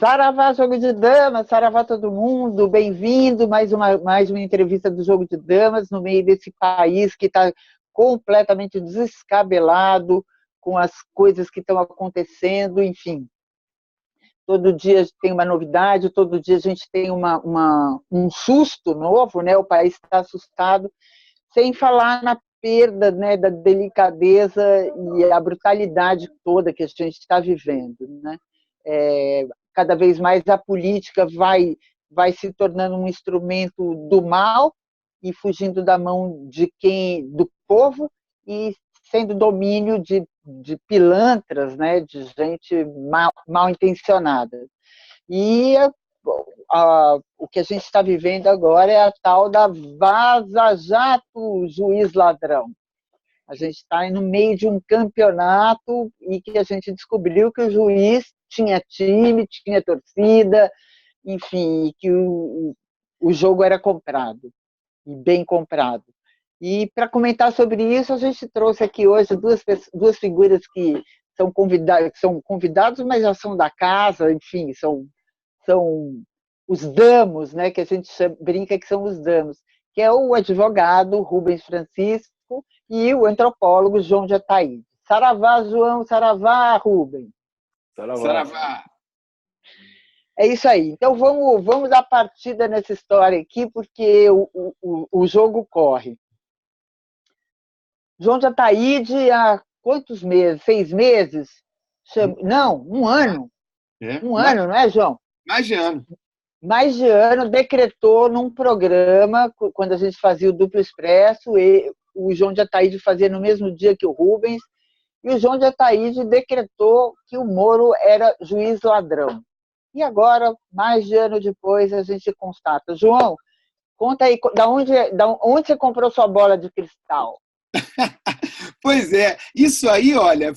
Saravá, Jogo de Damas, saravá todo mundo, bem-vindo, mais uma entrevista do Jogo de Damas, no meio desse país que está completamente descabelado com as coisas que estão acontecendo, enfim. Todo dia tem uma novidade, todo dia a gente tem um susto novo, né? O país está assustado, sem falar na perda, né, da delicadeza e a brutalidade toda que a gente está vivendo, né? Cada vez mais a política vai se tornando um instrumento do mal e fugindo da mão do povo e sendo domínio de pilantras, né, de gente mal intencionada. E o que a gente está vivendo agora é a tal da vaza-jato juiz ladrão. A gente está no meio de um campeonato e que a gente descobriu que o juiz tinha time, tinha torcida, enfim, que o jogo era comprado, e bem comprado. E para comentar sobre isso, a gente trouxe aqui hoje duas figuras que são convidados, mas já são da casa, enfim, são os damos, né, que a gente brinca que são os damos, que é o advogado Rubens Francisco e o antropólogo João de Ataíde. Saravá, João, saravá, Rubens. Saravá. É isso aí. Então vamos dar partida nessa história aqui, porque o jogo corre. João de Ataíde, há quantos meses? 6 meses? Não, um ano. Um ano, não é, João? Mais de ano. Mais de ano, decretou num programa, quando a gente fazia o Duplo Expresso, e o João de Ataíde fazia no mesmo dia que o Rubens, e o João de Ataíde decretou que o Moro era juiz ladrão. E agora, mais de ano depois, a gente constata. João, conta aí, onde você comprou sua bola de cristal? Pois é, isso aí, olha,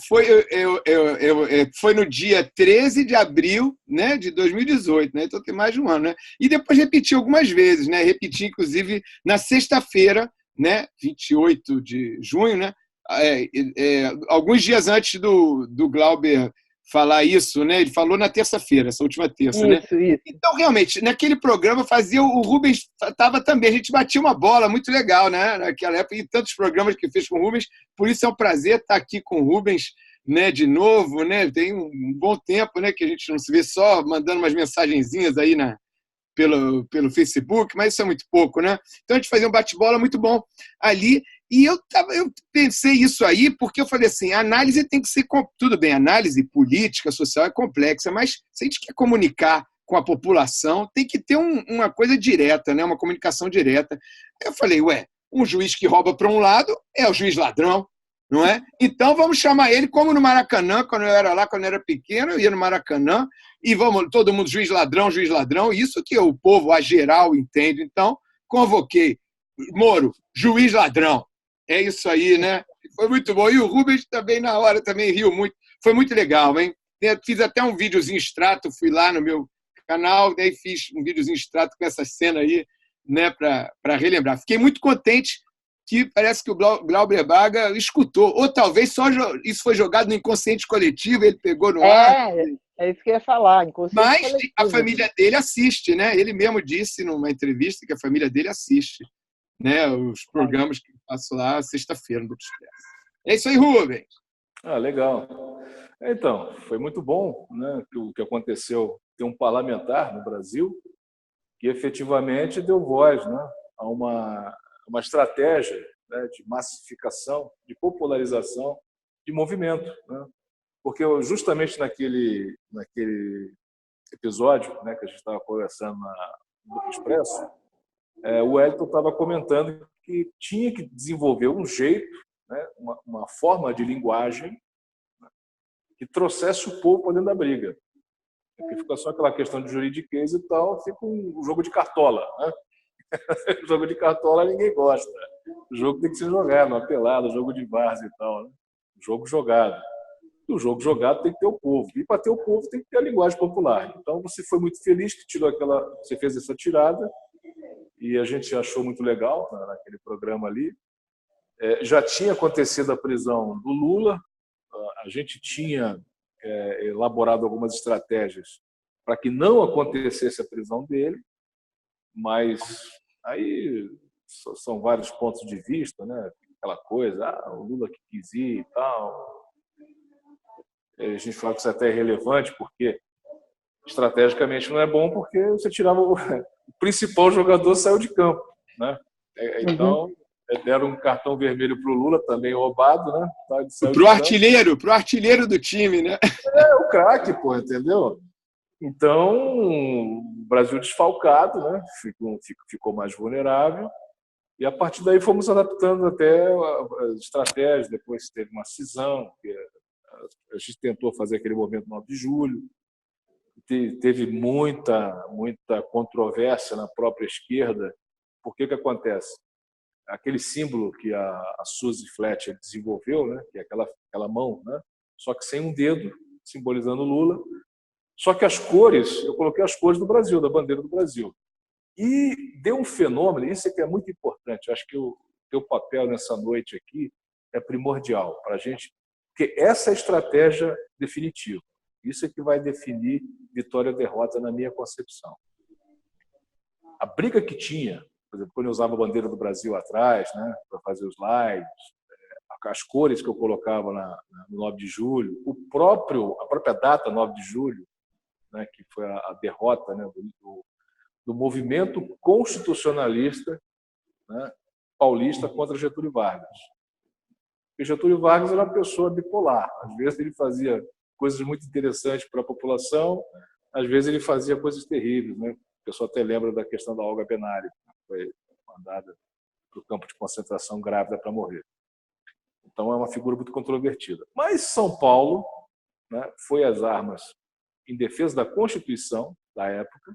foi no dia 13 de abril, né, de 2018, né, então tem mais de um ano, né, e depois repeti algumas vezes, né, repeti inclusive na sexta-feira, né, 28 de junho, né, alguns dias antes do Glauber falar isso, né, ele falou na terça-feira, essa última terça, né? Isso. Então, realmente, naquele programa o Rubens estava também, a gente batia uma bola muito legal, né, naquela época, e tantos programas que fez com o Rubens, por isso é um prazer estar aqui com o Rubens, né, de novo, né, tem um bom tempo, né, que a gente não se vê, só mandando umas mensagenzinhas aí pelo Facebook, mas isso é muito pouco, né? Então a gente fazia um bate-bola muito bom ali, e eu pensei isso aí porque eu falei assim, a análise tem que ser, tudo bem, análise política, social é complexa, mas se a gente quer comunicar com a população, tem que ter uma coisa direta, né? Uma comunicação direta. Eu falei, um juiz que rouba para um lado é o juiz ladrão, não é? Então vamos chamar ele, como no Maracanã, quando eu era pequeno, eu ia no Maracanã, e todo mundo juiz ladrão, isso que o povo, a geral, entende. Então, convoquei Moro, juiz ladrão. É isso aí, né? Foi muito bom. E o Rubens também, na hora, também riu muito. Foi muito legal, hein? Fiz até um videozinho extrato, fui lá no meu canal, daí fiz um videozinho extrato com essa cena aí, né, para relembrar. Fiquei muito contente que parece que o Glauber Braga escutou, ou talvez só isso foi jogado no inconsciente coletivo, ele pegou no ar. É isso que eu ia falar, mas coletivo. A família dele assiste, né? Ele mesmo disse numa entrevista que a família dele assiste, né, os programas que eu faço lá sexta-feira no Duplo Expresso. É isso aí, Rubens. Legal. Então, foi muito bom, né, o que aconteceu, ter um parlamentar no Brasil que efetivamente deu voz, né, a uma estratégia, né, de massificação, de popularização de movimento, né? Porque justamente naquele episódio, né, que a gente estava conversando no Duplo Expresso, o Wellington estava comentando que tinha que desenvolver um jeito, né, uma forma de linguagem, né, que trouxesse o povo para dentro da briga. Porque fica só aquela questão de juridiquês e tal, fica um jogo de cartola, né? O jogo de cartola ninguém gosta. O jogo tem que ser jogado, uma pelada, jogo de várzea e tal, né? Jogo jogado. E o jogo jogado tem que ter o povo. E para ter o povo tem que ter a linguagem popular. Então você foi muito feliz que você fez essa tirada e a gente achou muito legal naquele programa ali. Já tinha acontecido a prisão do Lula, a gente tinha elaborado algumas estratégias para que não acontecesse a prisão dele, mas aí são vários pontos de vista, né? Aquela coisa, o Lula que quis ir e tal. A gente fala que isso até é irrelevante, porque estrategicamente não é bom, porque você tirava o principal jogador, saiu de campo, né? Então, deram um cartão vermelho para o Lula, também roubado, né? Pro artilheiro do time, né? É o craque, pô, entendeu? Então, o Brasil desfalcado, né? Ficou mais vulnerável. E a partir daí fomos adaptando até as estratégias. Depois teve uma cisão, que a gente tentou fazer aquele movimento 9 de julho. Teve muita controvérsia na própria esquerda. Por que acontece? Aquele símbolo que a Suzy Fletcher desenvolveu, né? Que é aquela mão, né? Só que sem um dedo, simbolizando Lula. Só que as cores, eu coloquei as cores do Brasil, da bandeira do Brasil. E deu um fenômeno, isso é que é muito importante, acho que o teu papel nessa noite aqui é primordial para a gente, porque essa é a estratégia definitiva. Isso é que vai definir vitória ou derrota na minha concepção. A briga que tinha, por exemplo, quando eu usava a bandeira do Brasil atrás, né, para fazer os lives, as cores que eu colocava no 9 de julho, a própria data 9 de julho, né, que foi a derrota, né, do movimento constitucionalista, né, paulista contra Getúlio Vargas. Porque Getúlio Vargas era uma pessoa bipolar. Às vezes ele fazia coisas muito interessantes para a população, às vezes ele fazia coisas terríveis, né? O pessoal até lembra da questão da Olga Benário, que foi mandada para o campo de concentração grávida para morrer. Então é uma figura muito controvertida. Mas São Paulo, né, foi às armas em defesa da Constituição da época,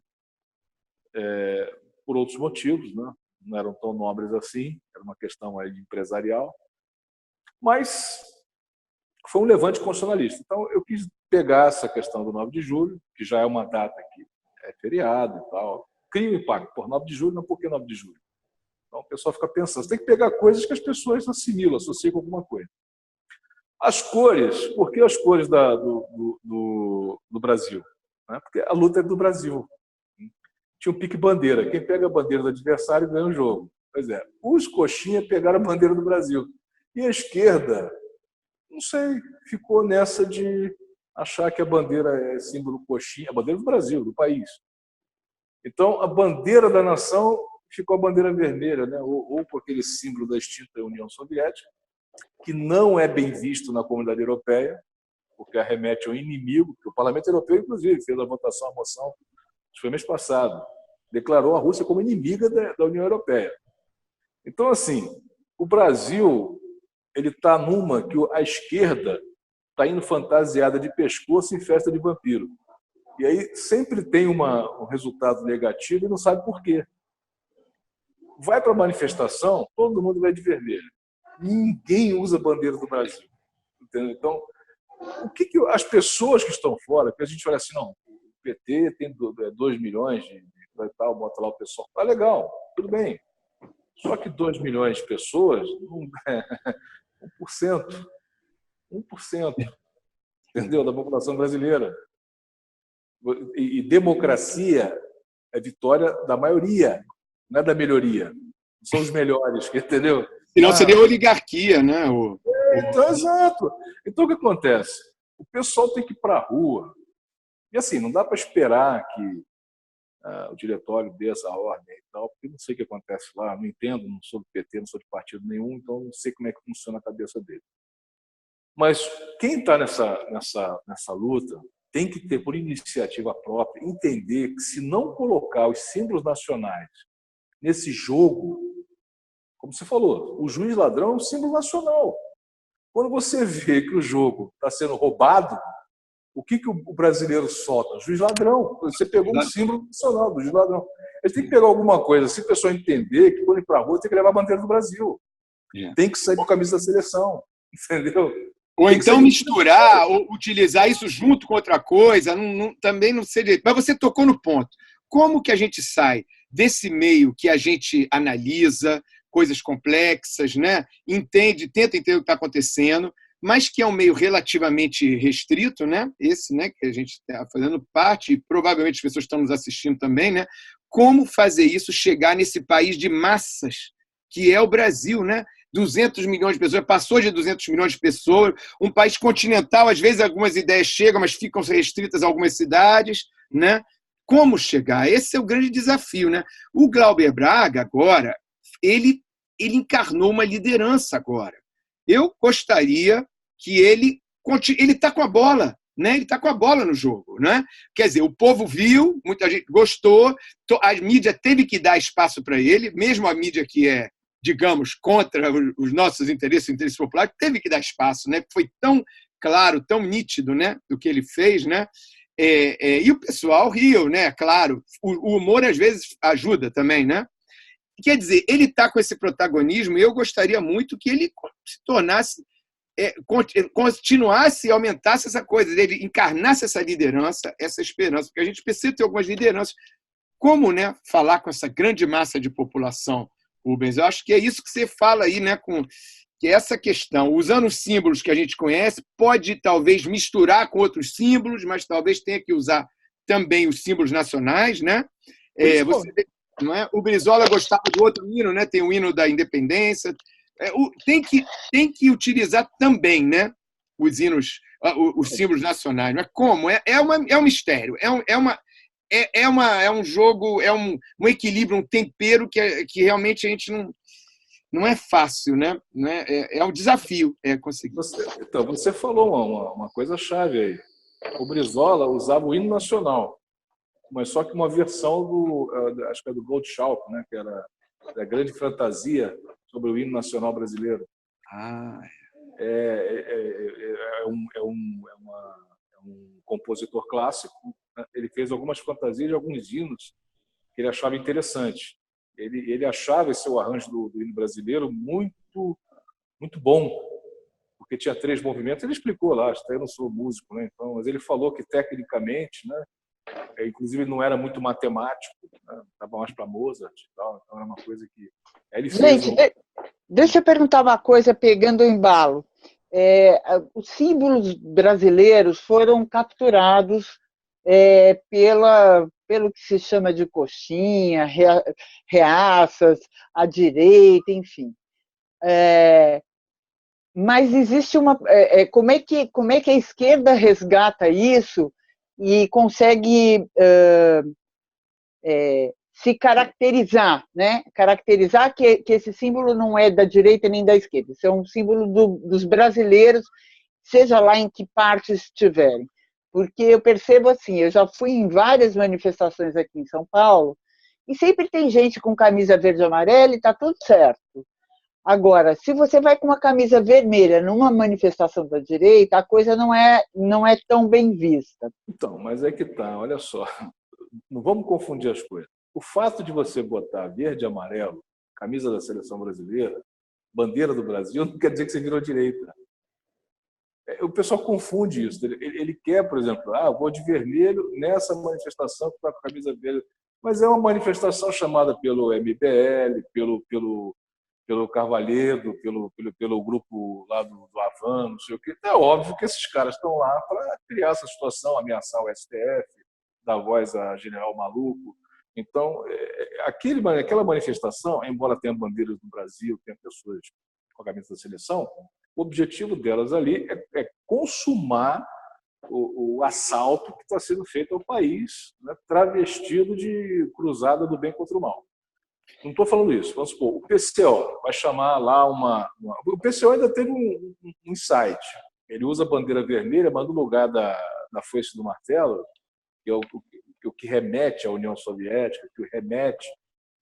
por outros motivos, né? Não eram tão nobres assim, era uma questão aí empresarial, mas foi um levante constitucionalista. Então, eu quis pegar essa questão do 9 de julho, que já é uma data que é feriado e tal, cria um impacto. Por 9 de julho, não, por que 9 de julho? Então, o pessoal fica pensando, você tem que pegar coisas que as pessoas assimilam, associam com alguma coisa. As cores, por que as cores do Brasil? Porque a luta é do Brasil. Tinha um pique-bandeira. Quem pega a bandeira do adversário ganha o jogo. Pois é, os coxinha pegaram a bandeira do Brasil. E a esquerda, não sei, ficou nessa de achar que a bandeira é símbolo coxinha, a bandeira do Brasil, do país. Então, a bandeira da nação ficou a bandeira vermelha, né? ou com aquele símbolo da extinta União Soviética, que não é bem visto na comunidade europeia, porque arremete ao inimigo, que o Parlamento Europeu, inclusive, fez a votação, a moção, isso foi mês passado, declarou a Rússia como inimiga da União Europeia. Então, assim, o Brasil ele está numa que a esquerda está indo fantasiada de pescoço em festa de vampiro. E aí sempre tem um resultado negativo e não sabe por quê. Vai para a manifestação, todo mundo vai de vermelho. Ninguém usa a bandeira do Brasil. Entendeu? Então, o que as pessoas que estão fora, que a gente fala assim, não, o PT tem 2 milhões de tal, bota lá o pessoal, tá legal, tudo bem. Só que 2 milhões de pessoas, 1%, entendeu? Da população brasileira. E democracia é vitória da maioria, não é da melhoria. São os melhores, entendeu? Senão seria oligarquia, né? Então, exato. Então, o que acontece? O pessoal tem que ir para a rua. E assim, não dá para esperar que o diretório dê essa ordem e tal, porque não sei o que acontece lá, não entendo, não sou do PT, não sou de partido nenhum, então não sei como é que funciona a cabeça dele. Mas quem está nessa luta tem que ter, por iniciativa própria, entender que se não colocar os símbolos nacionais nesse jogo, como você falou, o juiz ladrão é um símbolo nacional. Quando você vê que o jogo está sendo roubado, o que o brasileiro solta? Juiz ladrão. Você pegou um símbolo nacional do juiz ladrão. Eles têm que pegar alguma coisa, se a pessoa entender que quando ir para a rua tem que levar a bandeira do Brasil. Tem que sair com a camisa da seleção. Entendeu? Ou então misturar, ou utilizar isso junto com outra coisa, também não seria. Mas você tocou no ponto. Como que a gente sai desse meio que a gente analisa coisas complexas, né? Tenta entender o que está acontecendo, mas que é um meio relativamente restrito, né? Esse, né, que a gente está fazendo parte, e provavelmente as pessoas estão nos assistindo também, né? Como fazer isso chegar nesse país de massas, que é o Brasil, né? 200 milhões de pessoas, passou de 200 milhões de pessoas, um país continental, às vezes algumas ideias chegam, mas ficam restritas a algumas cidades, né? Como chegar? Esse é o grande desafio, né? O Glauber Braga, agora, ele encarnou uma liderança agora. Eu gostaria que ele está com a bola, né? Ele está com a bola no jogo, né? Quer dizer, o povo viu, muita gente gostou, a mídia teve que dar espaço para ele, mesmo a mídia que é, digamos, contra os nossos interesses populares, teve que dar espaço, né? Foi tão claro, tão nítido, né? Do que ele fez, né? E o pessoal riu, né? Claro, o humor às vezes ajuda também, né? Quer dizer, ele está com esse protagonismo e eu gostaria muito que ele se tornasse, continuasse e aumentasse essa coisa, ele encarnasse essa liderança, essa esperança, porque a gente precisa ter algumas lideranças. Como, né, falar com essa grande massa de população, Rubens? Eu acho que é isso que você fala aí, né, que essa questão, usando os símbolos que a gente conhece, pode talvez misturar com outros símbolos, mas talvez tenha que usar também os símbolos nacionais, né? Você não é? O Brizola gostava do outro hino, né? Tem o hino da independência. Tem que utilizar também, né? Os hinos, os símbolos nacionais. Mas como? É um mistério. É um jogo, é um equilíbrio, um tempero que realmente a gente não é fácil, né? É um desafio conseguir. Então, você falou uma coisa chave aí. O Brizola usava o hino nacional, mas só que uma versão acho que é do Goldschalk, né? Que era a grande fantasia sobre o hino nacional brasileiro. É um compositor clássico, né? Ele fez algumas fantasias de alguns hinos que ele achava interessante. Ele achava esse arranjo do hino brasileiro muito, muito bom, porque tinha 3 movimentos. Ele explicou lá, eu não sou músico, né? Então, mas ele falou que tecnicamente, né? Inclusive não era muito matemático, né? Estava mais para Mozart e tal, então era uma coisa que... Aí ele fez deixa eu perguntar uma coisa, pegando o embalo. Os símbolos brasileiros foram capturados pelo que se chama de coxinha, reaças, à direita, enfim. Mas existe como é que a esquerda resgata isso e consegue se caracterizar, né? Caracterizar que esse símbolo não é da direita nem da esquerda, isso é um símbolo dos brasileiros, seja lá em que parte estiverem. Porque eu percebo assim, eu já fui em várias manifestações aqui em São Paulo, e sempre tem gente com camisa verde e amarela e está tudo certo. Agora, se você vai com uma camisa vermelha numa manifestação da direita, a coisa não é tão bem vista. Então, mas é que tá, olha só, não vamos confundir as coisas. O fato de você botar verde e amarelo, camisa da seleção brasileira, bandeira do Brasil, não quer dizer que você virou direita. O pessoal confunde isso. Ele quer, por exemplo, vou de vermelho nessa manifestação que está com a camisa verde. Mas é uma manifestação chamada pelo MBL, pelo Carvalhedo, pelo grupo lá do Havan, não sei o quê. É óbvio que esses caras estão lá para criar essa situação, ameaçar o STF, dar voz a general maluco. Então, aquela manifestação, embora tenha bandeiras do Brasil, tenha pessoas com a camisa da seleção, o objetivo delas ali é consumar o assalto que está sendo feito ao país, né, travestido de cruzada do bem contra o mal. Não estou falando isso. Vamos supor, o PCO vai chamar lá O PCO ainda teve um insight. Ele usa a bandeira vermelha, mas no lugar da foice do martelo, que é o que remete à União Soviética, que remete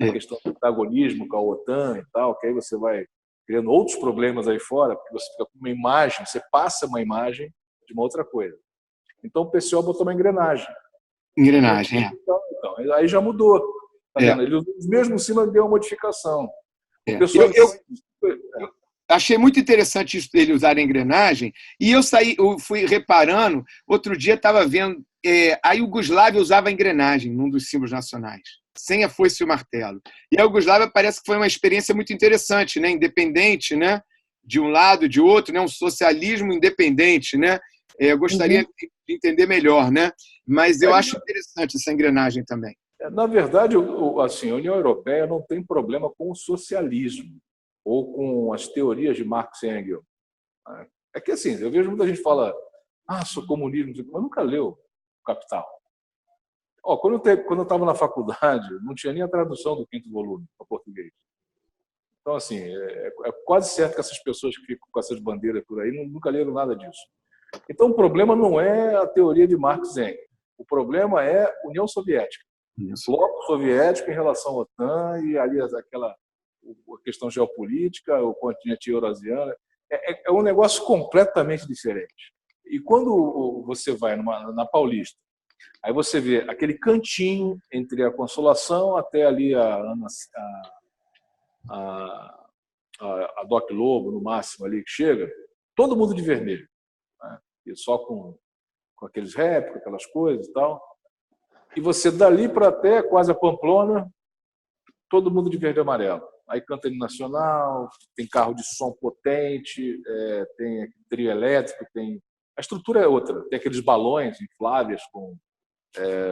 à questão do antagonismo com a OTAN e tal, que aí você vai criando outros problemas aí fora, porque você fica com uma imagem, você passa uma imagem de uma outra coisa. Então o PCO botou uma engrenagem. Engrenagem, então, aí já mudou. Tá vendo? Ele mesmo em cima deu uma modificação. Eu achei muito interessante isso dele usar a engrenagem, e eu fui reparando, outro dia estava vendo, a Iugoslávia usava a engrenagem num dos símbolos nacionais, sem a foice e o martelo. E a Iugoslávia parece que foi uma experiência muito interessante, né? Independente, né? de um lado, de outro, né? Um socialismo independente, né? Eu gostaria de entender melhor, né? Mas eu acho interessante essa engrenagem também. Na verdade, assim, a União Europeia não tem problema com o socialismo ou com as teorias de Marx e Engels. É que assim, eu vejo muita gente fala, sou comunismo, mas nunca leu Capital. Quando eu estava na faculdade, não tinha nem a tradução do 5º volume para português. Então, assim, é quase certo que essas pessoas que ficam com essas bandeiras por aí nunca leram nada disso. Então, o problema não é a teoria de Marx e Engels. O problema é a União Soviética. O bloco soviético em relação à OTAN e ali a questão geopolítica, o continente eurasiano. É um negócio completamente diferente. E quando você vai na Paulista, aí você vê aquele cantinho entre a Consolação até ali a Doc Lobo, no máximo, ali que chega, todo mundo de vermelho. Né? E só com aqueles rap, com aquelas coisas e tal. E você dali para até quase a Pamplona, todo mundo de verde e amarelo. Aí canta hino nacional, tem carro de som potente, tem trio elétrico, a estrutura é outra. Tem aqueles balões infláveis com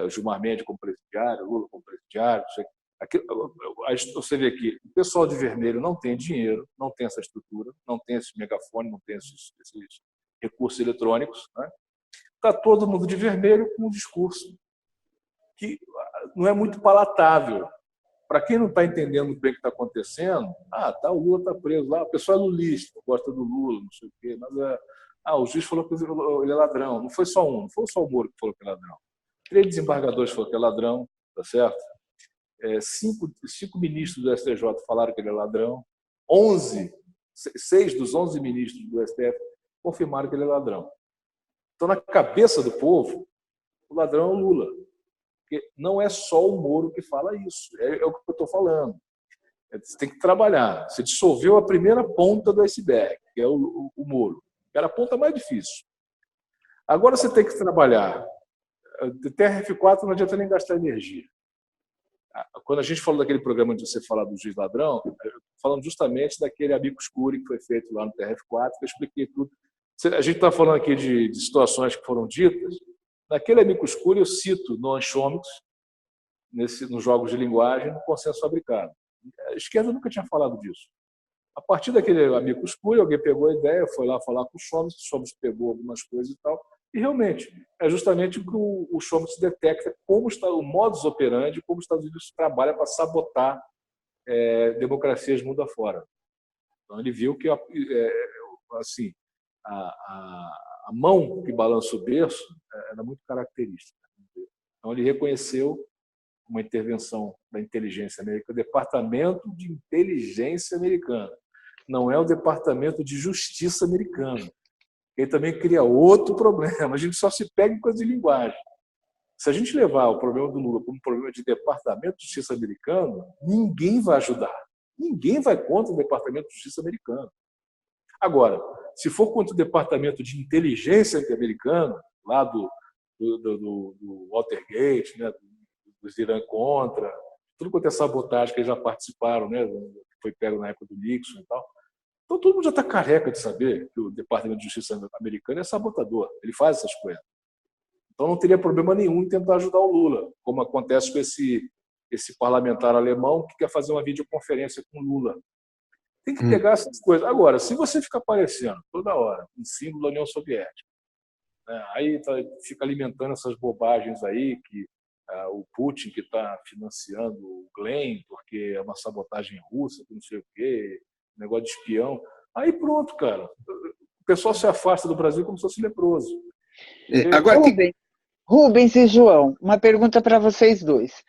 Gilmar Mendes como presidiário, Lula como presidiário. Você vê que o pessoal de vermelho não tem dinheiro, não tem essa estrutura, não tem esse megafone, não tem esses recursos eletrônicos. Né? Está todo mundo de vermelho com um discurso que não é muito palatável. Para quem não está entendendo muito bem o que está acontecendo, o Lula está preso lá, o pessoal é lulista, gosta do Lula, não sei o quê, mas o juiz falou que ele é ladrão. Não foi só não foi só o Moro que falou que é ladrão. 3 desembargadores falaram que é ladrão, tá certo? 5 ministros do STJ falaram que ele é ladrão. 6 dos 11 ministros do STF confirmaram que ele é ladrão. Então, na cabeça do povo, o ladrão é o Lula. Porque não é só o Moro que fala isso. É o que eu estou falando. Você tem que trabalhar. Você dissolveu a primeira ponta do iceberg, que é o Moro. Era a ponta mais difícil. Agora você tem que trabalhar. TRF4 não adianta nem gastar energia. Quando a gente falou daquele programa de você falar do juiz ladrão, falando justamente daquele amicus curiae que foi feito lá no TRF4, que eu expliquei tudo. A gente está falando aqui de situações que foram ditas. Naquele amicus curiae, eu cito Noam Chomsky, nos jogos de linguagem, no consenso fabricado. A esquerda nunca tinha falado disso. A partir daquele amicus curiae, alguém pegou a ideia, foi lá falar com o Chomsky pegou algumas coisas e tal, e realmente é justamente o que o Chomsky detecta como está o modus operandi, como os Estados Unidos trabalham para sabotar democracias mundo afora. Então ele viu que assim a mão que balança o berço era muito característica. Então, ele reconheceu uma intervenção da inteligência americana, o Departamento de Inteligência americano, não é o Departamento de Justiça americano. Ele também cria outro problema. A gente só se pega em coisa de linguagem. Se a gente levar o problema do Lula como um problema de Departamento de Justiça americano, ninguém vai ajudar. Ninguém vai contra o Departamento de Justiça americano. Agora, se for contra o Departamento de Inteligência americano, lá do Watergate, né, dos Irã contra, tudo quanto é sabotagem que eles já participaram, né, que foi pego na época do Nixon e tal. Então, todo mundo já está careca de saber que o Departamento de Justiça americano é sabotador, ele faz essas coisas. Então, não teria problema nenhum em tentar ajudar o Lula, como acontece com esse parlamentar alemão que quer fazer uma videoconferência com o Lula. Tem que pegar essas coisas. Agora, se você fica aparecendo toda hora um símbolo da União Soviética, né, aí fica alimentando essas bobagens aí, que o Putin que está financiando o Glenn, porque é uma sabotagem russa, não sei o quê, negócio de espião. Aí pronto, cara. O pessoal se afasta do Brasil como se fosse leproso. Agora Rubens e João, uma pergunta para vocês dois.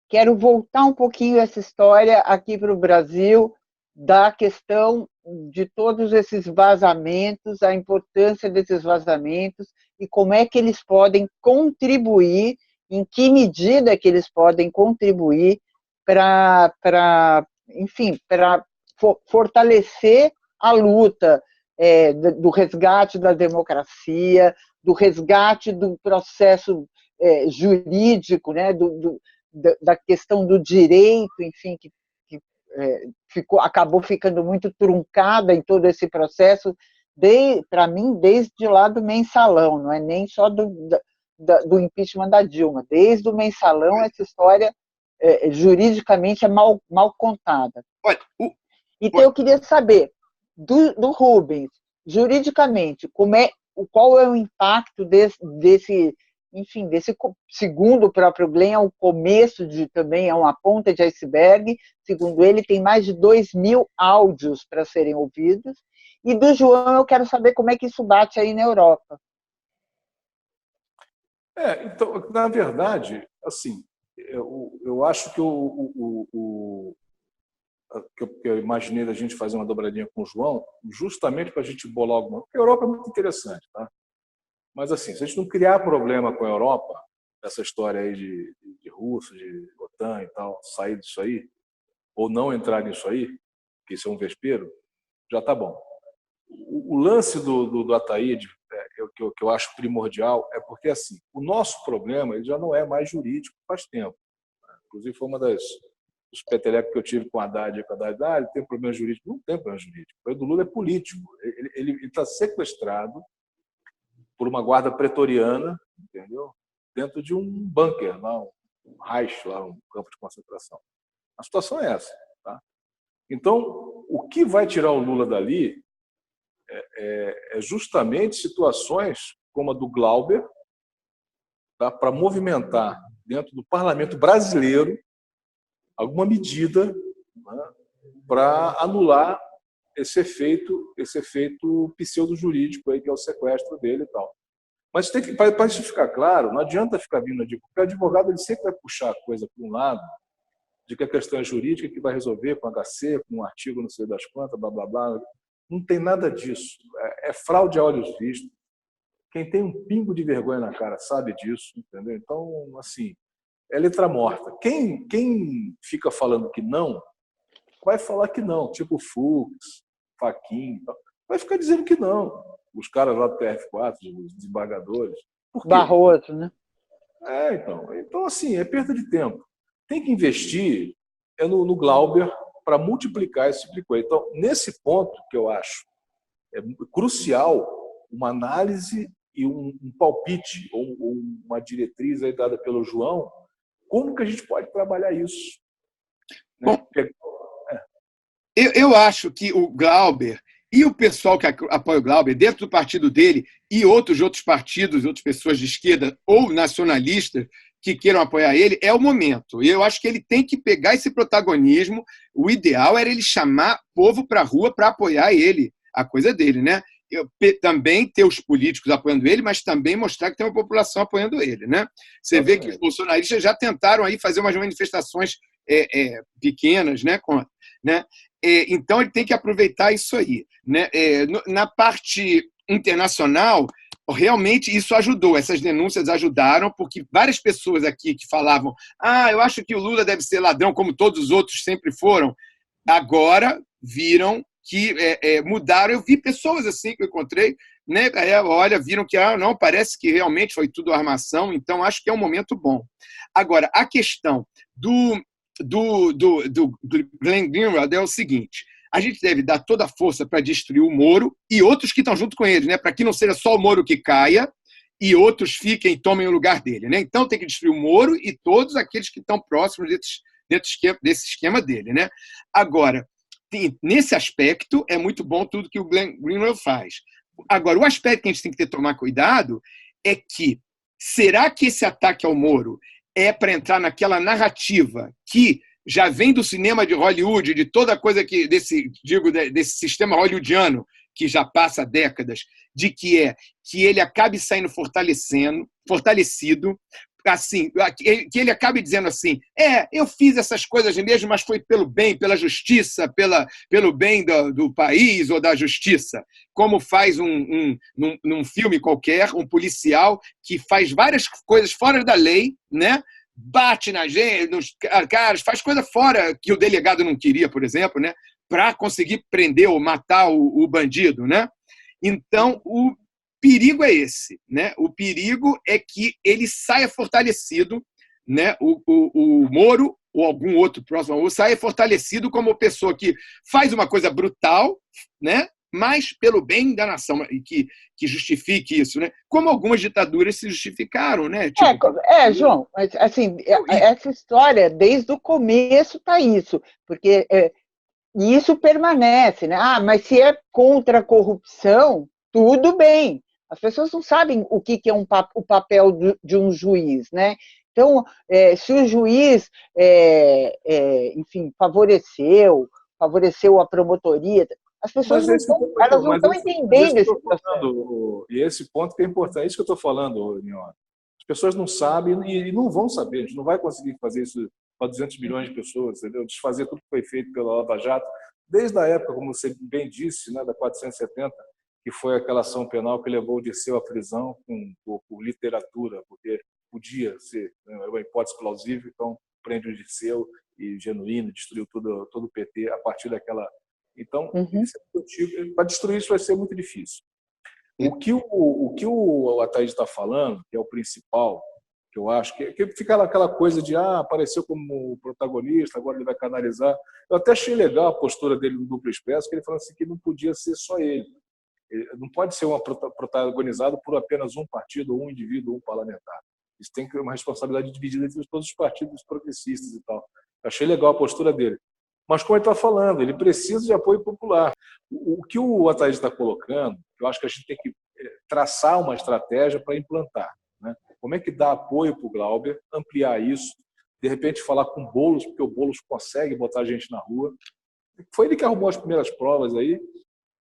Quero voltar um pouquinho essa história aqui para o Brasil, da questão de todos esses vazamentos, a importância desses vazamentos e como é que eles podem contribuir, em que medida que eles podem contribuir para fortalecer a luta do resgate da democracia, do resgate do processo jurídico, né, da questão do direito, enfim, que acabou ficando muito truncada em todo esse processo, para mim, desde lá do mensalão, não é nem só do impeachment da Dilma, desde o mensalão essa história juridicamente é mal contada. Olha, então eu queria saber do Rubens, juridicamente, qual é o impacto desse, segundo o próprio Glenn, é o começo também é uma ponta de iceberg, segundo ele, tem mais de 2.000 áudios para serem ouvidos, e do João eu quero saber como é que isso bate aí na Europa. Então, na verdade, assim, eu acho que eu imaginei da gente fazer uma dobradinha com o João, justamente para a gente bolar alguma... Porque a Europa é muito interessante, tá? Mas, assim, se a gente não criar problema com a Europa, essa história aí de Rússia, de OTAN e tal, sair disso aí, ou não entrar nisso aí, que isso é um vespeiro, já tá bom. O lance do Ataíde, que eu acho primordial, é porque, assim, o nosso problema ele já não é mais jurídico faz tempo. Inclusive, foi uma dos petelecos que eu tive com a Haddad e com a Haddad. Ele tem problema jurídico? Não tem problema jurídico. O do Lula é político. Ele está sequestrado por uma guarda pretoriana, entendeu? Dentro de um bunker, lá, um Reich, lá, um campo de concentração. A situação é essa. Tá? Então, o que vai tirar o Lula dali é justamente situações como a do Glauber, tá? Para movimentar dentro do parlamento brasileiro alguma medida, né, para anular esse efeito pseudo-jurídico aí, que é o sequestro dele e tal. Mas para isso ficar claro, não adianta ficar vindo porque o advogado ele sempre vai puxar a coisa para um lado, de que a questão é jurídica, que vai resolver com HC, com um artigo não sei das quantas, blá, blá, blá. Não tem nada disso. É fraude a olhos vistos. Quem tem um pingo de vergonha na cara sabe disso, entendeu? Então, assim, é letra morta. Quem fica falando que não, vai falar que não. Tipo Fux, Fachin, vai ficar dizendo que não. Os caras lá do TRF4, os desembargadores. Por quê? Barroso, né? Então, assim, é perda de tempo. Tem que investir no Glauber para multiplicar esse tipo de coisa. Então, nesse ponto que eu acho crucial uma análise e um palpite ou uma diretriz aí dada pelo João, como que a gente pode trabalhar isso? Bom, eu acho que o Glauber e o pessoal que apoia o Glauber, dentro do partido dele, e outros partidos, outras pessoas de esquerda ou nacionalistas que queiram apoiar ele, é o momento. E eu acho que ele tem que pegar esse protagonismo. O ideal era ele chamar o povo para a rua para apoiar ele, a coisa dele, né? Também ter os políticos apoiando ele, mas também mostrar que tem uma população apoiando ele, né? Você vê que os bolsonaristas já tentaram aí fazer umas manifestações pequenas, né? Então ele tem que aproveitar isso aí, né? Na parte internacional, realmente isso ajudou, essas denúncias ajudaram, porque várias pessoas aqui que falavam eu acho que o Lula deve ser ladrão, como todos os outros sempre foram, agora viram que mudaram. Eu vi pessoas assim que eu encontrei, né? Viram que não, parece que realmente foi tudo armação, então acho que é um momento bom. Agora, a questão do Glenn Greenwald é o seguinte: a gente deve dar toda a força para destruir o Moro e outros que estão junto com ele, né? Para que não seja só o Moro que caia e outros fiquem e tomem o lugar dele, né? Então tem que destruir o Moro e todos aqueles que estão próximos desse esquema dele, né? Agora, nesse aspecto, é muito bom tudo que o Glenn Greenwald faz. Agora, o aspecto que a gente tem que tomar cuidado é que, será que esse ataque ao Moro é para entrar naquela narrativa que já vem do cinema de Hollywood, de toda coisa desse sistema hollywoodiano que já passa décadas, de que ele acabe saindo fortalecido, assim, que ele acabe dizendo assim, eu fiz essas coisas mesmo, mas foi pelo bem, pela justiça, pelo bem do país ou da justiça, como faz num filme qualquer, um policial que faz várias coisas fora da lei, né? Bate na gente, nos caras, faz coisa fora que o delegado não queria, por exemplo, né? Para conseguir prender ou matar o bandido, né? Então, o perigo é esse, né? O perigo é que ele saia fortalecido, né? O Moro ou algum outro próximo, ou saia fortalecido como pessoa que faz uma coisa brutal, né? Mas pelo bem da nação, e que justifique isso, né? Como algumas ditaduras se justificaram, né? Tipo, João, mas, assim, essa história, desde o começo está isso, porque isso permanece, né? Ah, mas se é contra a corrupção, tudo bem. As pessoas não sabem o que é o papel de um juiz, né? Então, se o juiz, enfim, favoreceu a promotoria, as pessoas elas não estão entendendo esse processo. E esse ponto que é importante, é isso que eu estou falando, Nion. As pessoas não sabem e não vão saber, a gente não vai conseguir fazer isso para 200 milhões de pessoas, entendeu? Desfazer tudo que foi feito pela Lava Jato, desde a época, como você bem disse, né, da 470, que foi aquela ação penal que levou o Dirceu à prisão por literatura, porque podia ser, né, uma hipótese plausível, então prende o Dirceu e Genuíno, destruiu todo o PT a partir daquela. Então, para destruir isso vai ser muito difícil. O que o Ataíde está falando, que é o principal, que eu acho que fica aquela coisa de apareceu como protagonista, agora ele vai canalizar. Eu até achei legal a postura dele no Duplo Expresso, que ele falou assim que não podia ser só ele. Não pode ser protagonizado por apenas um partido, ou um indivíduo, ou um parlamentar. Isso tem que ter uma responsabilidade dividida entre todos os partidos progressistas e tal. Eu achei legal a postura dele. Mas, como ele está falando, ele precisa de apoio popular. O que o Ataíde está colocando, eu acho que a gente tem que traçar uma estratégia para implantar, né? Como é que dá apoio para o Glauber, ampliar isso, de repente falar com o Boulos, porque o Boulos consegue botar a gente na rua. Foi ele que arrumou as primeiras provas aí,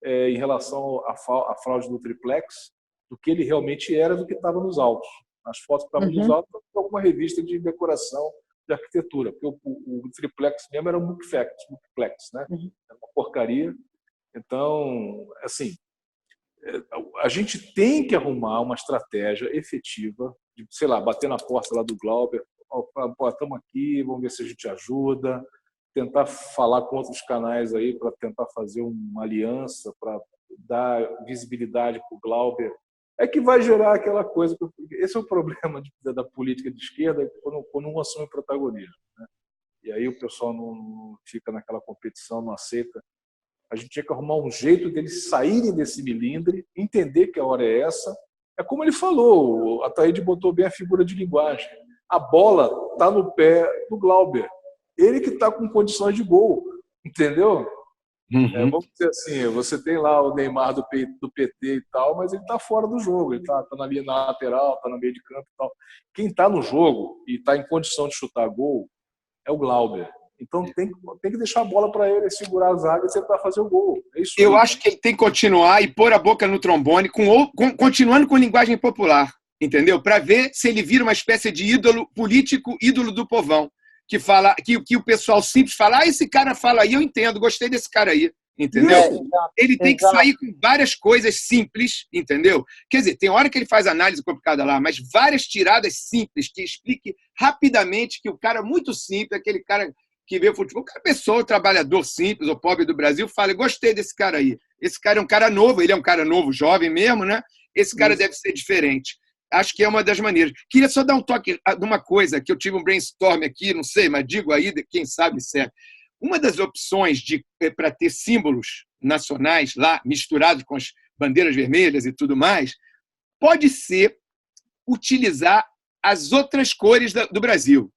em relação à fraude do triplex, do que ele realmente era, do que estava nos autos. As fotos que estavam nos autos, alguma revista de decoração de arquitetura, porque o triplex mesmo era um multiplex, né? Era uma porcaria. Então, assim, a gente tem que arrumar uma estratégia efetiva de, sei lá, bater na porta lá do Glauber, estamos aqui, vamos ver se a gente ajuda, tentar falar com outros canais aí para tentar fazer uma aliança, para dar visibilidade para o Glauber. É que vai gerar aquela coisa. Esse é o problema da política de esquerda, quando um assume protagonismo, né? E aí o pessoal não fica naquela competição, não aceita. A gente tinha que arrumar um jeito deles saírem desse milindre, entender que a hora é essa. É como ele falou, o Ataíde botou bem a figura de linguagem. A bola está no pé do Glauber. Ele que está com condições de gol, entendeu? Vamos dizer assim, você tem lá o Neymar do PT e tal, mas ele está fora do jogo, ele está na linha lateral, está no meio de campo e tal. Quem está no jogo e está em condição de chutar gol é o Glauber. Então tem que deixar a bola para ele, segurar a zaga e tentar fazer o gol. É isso. Eu acho que ele tem que continuar e pôr a boca no trombone, continuando com linguagem popular, entendeu? Para ver se ele vira uma espécie de ídolo político, ídolo do povão. Que fala que o pessoal simples fala, esse cara fala aí, eu entendo, gostei desse cara aí, entendeu? Ele tem que sair com várias coisas simples, entendeu? Quer dizer, tem hora que ele faz análise complicada lá, mas várias tiradas simples que explique rapidamente que o cara muito simples, aquele cara que vê futebol, aquela pessoa, trabalhador simples ou pobre do Brasil, fala, gostei desse cara aí. Esse cara é um cara novo, ele é um cara novo, jovem mesmo, né? Esse cara deve ser diferente. Acho que é uma das maneiras. Queria só dar um toque de uma coisa, que eu tive um brainstorm aqui, não sei, mas digo aí, quem sabe serve. Uma das opções para ter símbolos nacionais lá, misturados com as bandeiras vermelhas e tudo mais, pode ser utilizar as outras cores do Brasil,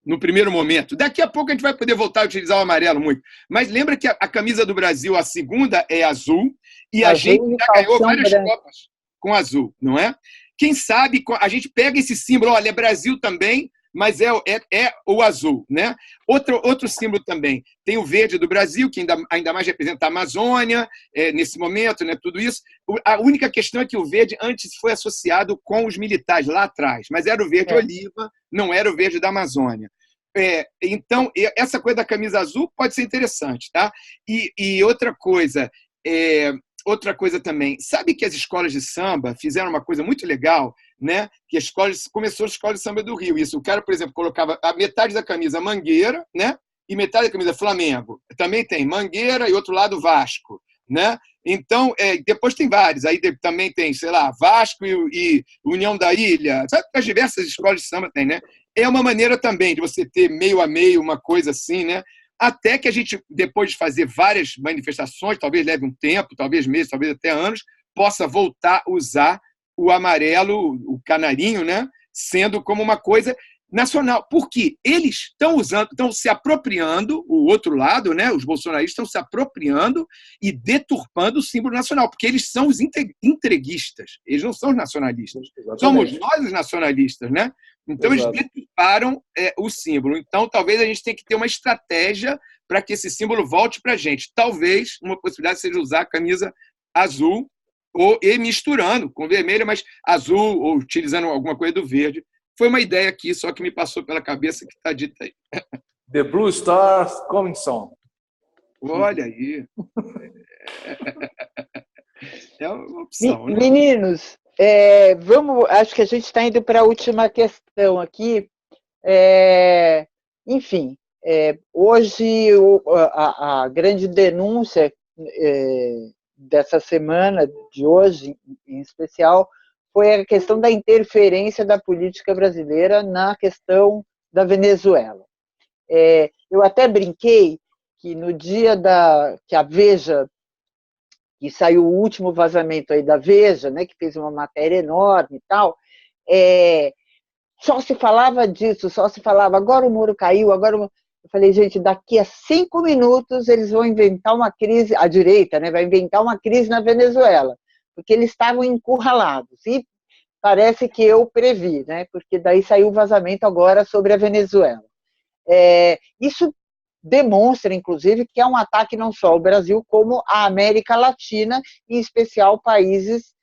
no primeiro momento. Daqui a pouco a gente vai poder voltar a utilizar o amarelo muito. Mas lembra que a camisa do Brasil, a segunda, é azul, e a gente já ganhou várias Copas com azul, não é? Quem sabe a gente pega esse símbolo, olha, é Brasil também, mas é o azul, né? Outro símbolo também. Tem o verde do Brasil, que ainda mais representa a Amazônia, nesse momento, né? Tudo isso. A única questão é que o verde antes foi associado com os militares, lá atrás, mas era o verde oliva, não era o verde da Amazônia. Então, essa coisa da camisa azul pode ser interessante, tá? E outra coisa... Outra coisa também, sabe que as escolas de samba fizeram uma coisa muito legal, né? Que começou a escola de samba do Rio. Isso, o cara, por exemplo, colocava a metade da camisa Mangueira, né? E metade da camisa Flamengo. Também tem Mangueira e outro lado Vasco, né? Então, depois tem vários. Aí também tem, sei lá, Vasco e União da Ilha. Sabe que as diversas escolas de samba tem, né? é uma maneira também de você ter meio a meio, uma coisa assim, né? Até que a gente, depois de fazer várias manifestações, talvez leve um tempo, talvez meses, talvez até anos, possa voltar a usar o amarelo, o canarinho, né? Sendo como uma coisa nacional. Porque eles estão se apropriando, o outro lado, né? Os bolsonaristas estão se apropriando e deturpando o símbolo nacional, porque eles são os entreguistas, eles não são os nacionalistas. Exatamente. Somos nós os nacionalistas, né? Então, Exato. eles deturparam o símbolo. Então, talvez a gente tenha que ter uma estratégia para que esse símbolo volte para a gente. Talvez uma possibilidade seja usar a camisa azul e misturando com vermelho, mas azul ou utilizando alguma coisa do verde. Foi uma ideia aqui, só que me passou pela cabeça, que está dita aí. The Blue Stars Coming Song. Olha aí. É uma opção, né? Meninos, acho que a gente está indo para a última questão aqui. Enfim, hoje a grande denúncia dessa semana, de hoje em especial, foi a questão da interferência da política brasileira na questão da Venezuela. Eu até brinquei que no dia que a Veja, que saiu o último vazamento aí da Veja, né, que fez uma matéria enorme e tal, só se falava disso, só se falava, agora o muro caiu, Eu falei, gente, daqui a 5 minutos eles vão inventar uma crise, a direita, né, vai inventar uma crise na Venezuela, porque eles estavam encurralados. E parece que eu previ, né, porque daí saiu o vazamento agora sobre a Venezuela. Isso demonstra, inclusive, que é um ataque não só ao Brasil, como à América Latina, em especial países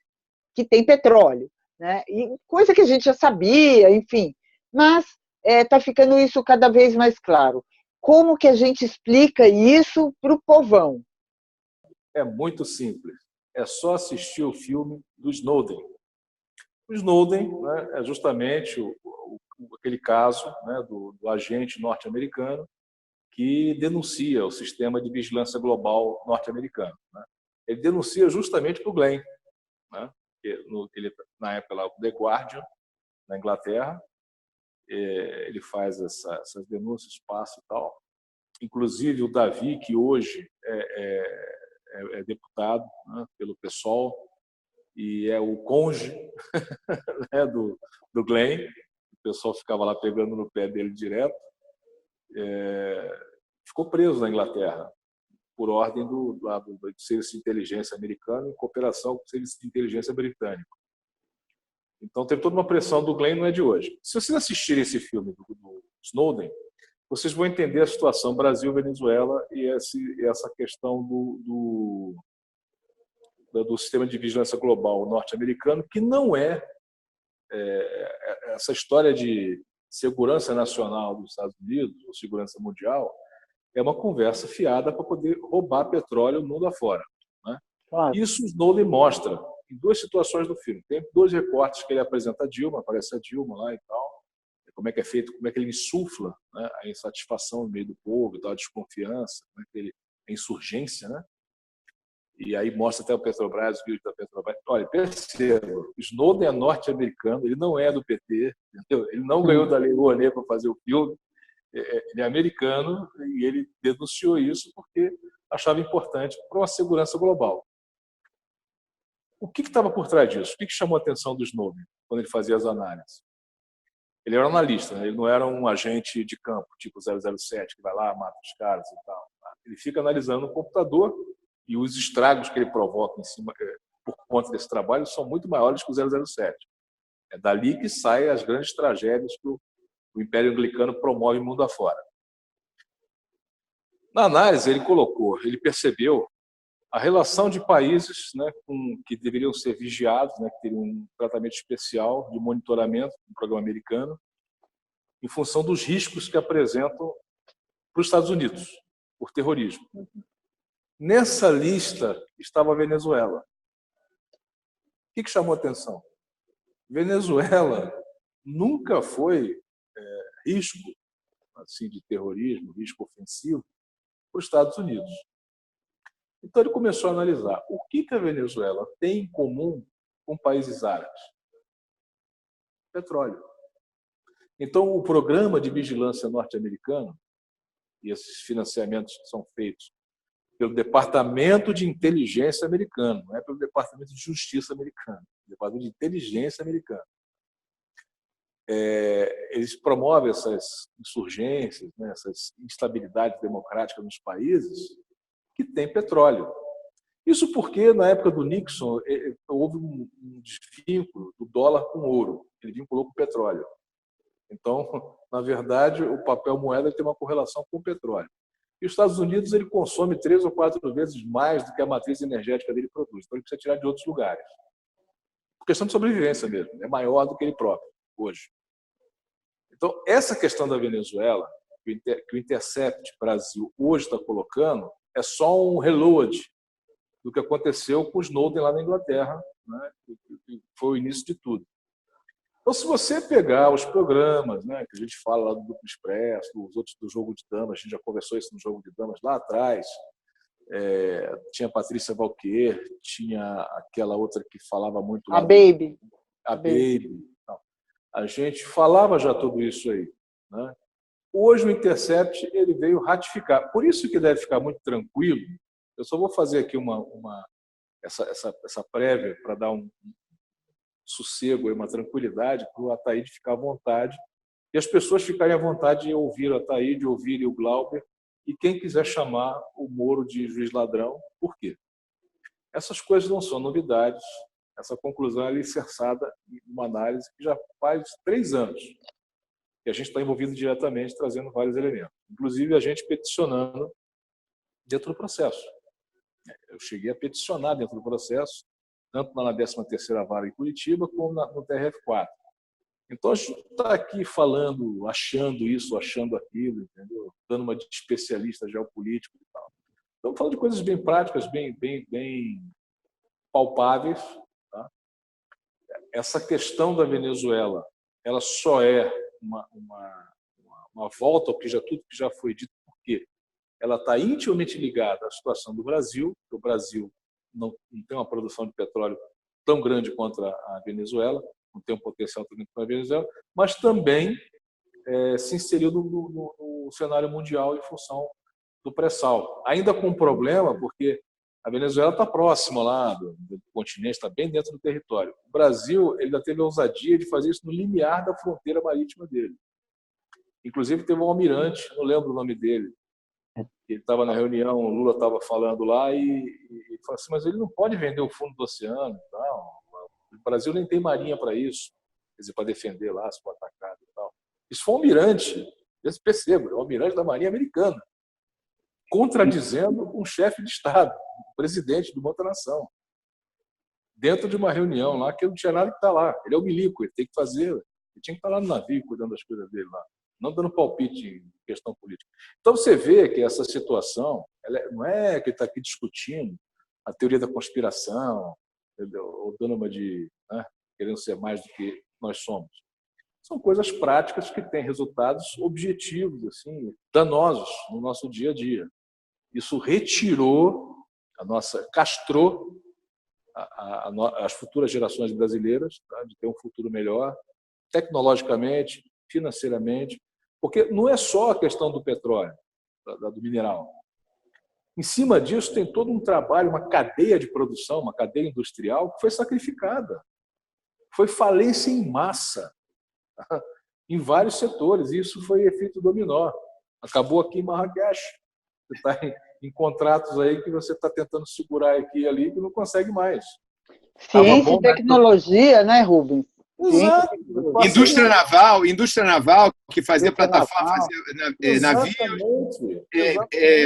que têm petróleo, né? E coisa que a gente já sabia, enfim, mas está ficando isso cada vez mais claro. Como que a gente explica isso para o povão? É muito simples. É só assistir o filme do Snowden. O Snowden, né, é justamente aquele caso, né, do agente norte-americano que denuncia o sistema de vigilância global norte-americano, né? Ele denuncia justamente para o Glenn, né? Ele, na época lá, o The Guardian, na Inglaterra, ele faz essas denúncias, passa e tal. Inclusive o Davi, que hoje é deputado, né, pelo PSOL, e é o cônjuge né, do Glenn. O pessoal ficava lá pegando no pé dele direto. Ficou preso na Inglaterra por ordem do Serviço de Inteligência americano em cooperação com o Serviço de Inteligência britânico. Então teve toda uma pressão do Glenn, não é de hoje. Se vocês assistirem esse filme do Snowden, vocês vão entender a situação Brasil-Venezuela e essa questão do sistema de vigilância global norte-americano, que não essa história de segurança nacional dos Estados Unidos, ou segurança mundial, é uma conversa fiada para poder roubar petróleo no mundo afora, né? Claro. Isso o Snowden mostra em 2 situações do filme. Tem 2 recortes que ele apresenta a Dilma, aparece a Dilma lá e tal, como é que é feito, como é que ele insufla, né, a insatisfação no meio do povo, a desconfiança, como é que a insurgência, né? E aí mostra até o Petrobras, o vídeo da Petrobras. Olha, perceba, Snowden é norte-americano, ele não é do PT, entendeu? Ele não ganhou da Lei Rouanet para fazer o filme, ele é americano e ele denunciou isso porque achava importante para uma segurança global. O que estava por trás disso? O que chamou a atenção do Snowden quando ele fazia as análises? Ele era analista, né? Ele não era um agente de campo, tipo 007, que vai lá, mata os caras e tal. Ele fica analisando o computador e os estragos que ele provoca em cima, por conta desse trabalho, são muito maiores que o 007. É dali que saem as grandes tragédias que o Império Anglicano promove mundo afora. Na análise, ele percebeu a relação de países, né, que deveriam ser vigiados, né, que teriam um tratamento especial de monitoramento do programa americano, em função dos riscos que apresentam para os Estados Unidos por terrorismo. Nessa lista estava a Venezuela. O que chamou a atenção? Venezuela nunca foi risco assim, de terrorismo, risco ofensivo para os Estados Unidos. Então ele começou a analisar o que a Venezuela tem em comum com países árabes. Petróleo. Então, o programa de vigilância norte-americano, e esses financiamentos que são feitos pelo Departamento de Inteligência americano, não é pelo Departamento de Justiça americano, Departamento de Inteligência americano. Eles promovem essas insurgências, né, essas instabilidades democráticas nos países que têm petróleo. Isso porque, na época do Nixon, houve um desvínculo do dólar com o ouro. Ele vinculou com o petróleo. Então, na verdade, o papel moeda tem uma correlação com o petróleo. E os Estados Unidos ele consome 3 ou 4 vezes mais do que a matriz energética dele produz. Então, ele precisa tirar de outros lugares. Por questão de sobrevivência mesmo. É maior do que ele próprio, hoje. Então, essa questão da Venezuela, que o Intercept Brasil hoje está colocando, é só um reload do que aconteceu com o Snowden lá na Inglaterra, né? Que foi o início de tudo. Então, se você pegar os programas, né, que a gente fala lá do Duplo Expresso, os outros do Jogo de Damas, a gente já conversou isso no Jogo de Damas lá atrás, tinha a Patrícia Valquer, tinha aquela outra que falava muito lá. A Baby. A Baby. Não. A gente falava já tudo isso aí, né? Hoje o Intercept ele veio ratificar. Por isso que deve ficar muito tranquilo. Eu só vou fazer aqui essa prévia para dar um sossego, uma tranquilidade para o Ataíde ficar à vontade e as pessoas ficarem à vontade de ouvir o Ataíde, ouvirem o Glauber e quem quiser chamar o Moro de juiz ladrão. Por quê? Essas coisas não são novidades. Essa conclusão é alicerçada em uma análise que já faz 3 anos que a gente está envolvido diretamente, trazendo vários elementos. Inclusive, a gente peticionando dentro do processo. Eu cheguei a peticionar dentro do processo, tanto na 13ª Vara em Curitiba, como no TRF4. Então, a gente está aqui falando, achando isso, achando aquilo, entendeu? Dando uma de especialista geopolítico e tal. Estamos falando de coisas bem práticas, bem palpáveis. Tá? Essa questão da Venezuela, ela só é uma volta ao que tudo que já foi dito, porque ela está intimamente ligada à situação do Brasil, porque o Brasil não tem uma produção de petróleo tão grande quanto a Venezuela, não tem um potencial tão grande quanto a Venezuela, mas também se inseriu no cenário mundial em função do pré-sal. Ainda com um problema, porque a Venezuela está próxima lá do continente, está bem dentro do território. O Brasil ele ainda teve a ousadia de fazer isso no limiar da fronteira marítima dele. Inclusive, teve um almirante, não lembro o nome dele, ele estava na reunião, o Lula estava falando lá e falou assim, mas ele não pode vender o fundo do oceano. Não. O Brasil nem tem marinha para isso, quer dizer, para defender lá, se for atacado e tal. Isso foi um almirante, perceba, é o almirante da Marinha Americana, contradizendo um chefe de Estado, o presidente de uma outra nação, dentro de uma reunião lá, que não tinha nada que estar lá. Ele é o milico, ele tem que fazer, ele tinha que estar lá no navio, cuidando das coisas dele lá, não dando palpite em questão política. Então, você vê que essa situação, não é que ele está aqui discutindo a teoria da conspiração, ou dando uma de querendo ser mais do que nós somos. São coisas práticas que têm resultados objetivos, assim, danosos no nosso dia a dia. Isso retirou castrou as futuras gerações brasileiras, tá, de ter um futuro melhor, tecnologicamente, financeiramente, porque não é só a questão do petróleo, do mineral. Em cima disso tem todo um trabalho, uma cadeia de produção, uma cadeia industrial que foi sacrificada. Foi falência em massa, tá, em vários setores, e isso foi efeito dominó. Acabou aqui em Marrakech. Você está em contratos aí que você está tentando segurar aqui e ali que não consegue mais. Ciência e tecnologia, né, Rubens? Exato. Indústria naval que fazia plataforma, fazia navios,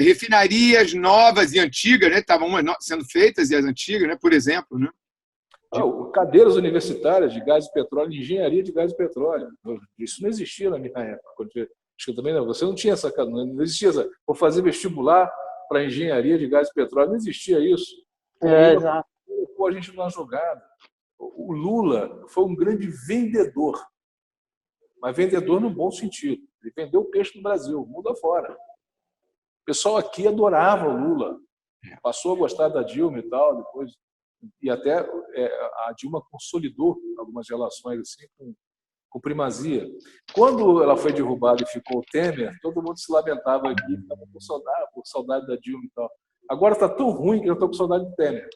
refinarias novas e antigas, né? Estavam sendo feitas e as antigas, né? Por exemplo, né? Cadeiras universitárias de gás e petróleo, de engenharia de gás e petróleo. Isso não existia na minha época. Acho que também não. Você não tinha essa, não existia essa. Vou fazer vestibular para engenharia de gás e petróleo, não existia isso. Exato. Colocou a gente numa jogada. O Lula foi um grande vendedor, mas vendedor no bom sentido. Ele vendeu o peixe no Brasil, mundo afora. O pessoal aqui adorava o Lula, passou a gostar da Dilma e tal, depois, e até a Dilma consolidou algumas relações assim com primazia. Quando ela foi derrubada e ficou o Temer, todo mundo se lamentava aqui, estava com saudade da Dilma e tal. Agora está tão ruim que eu estou com saudade do Temer.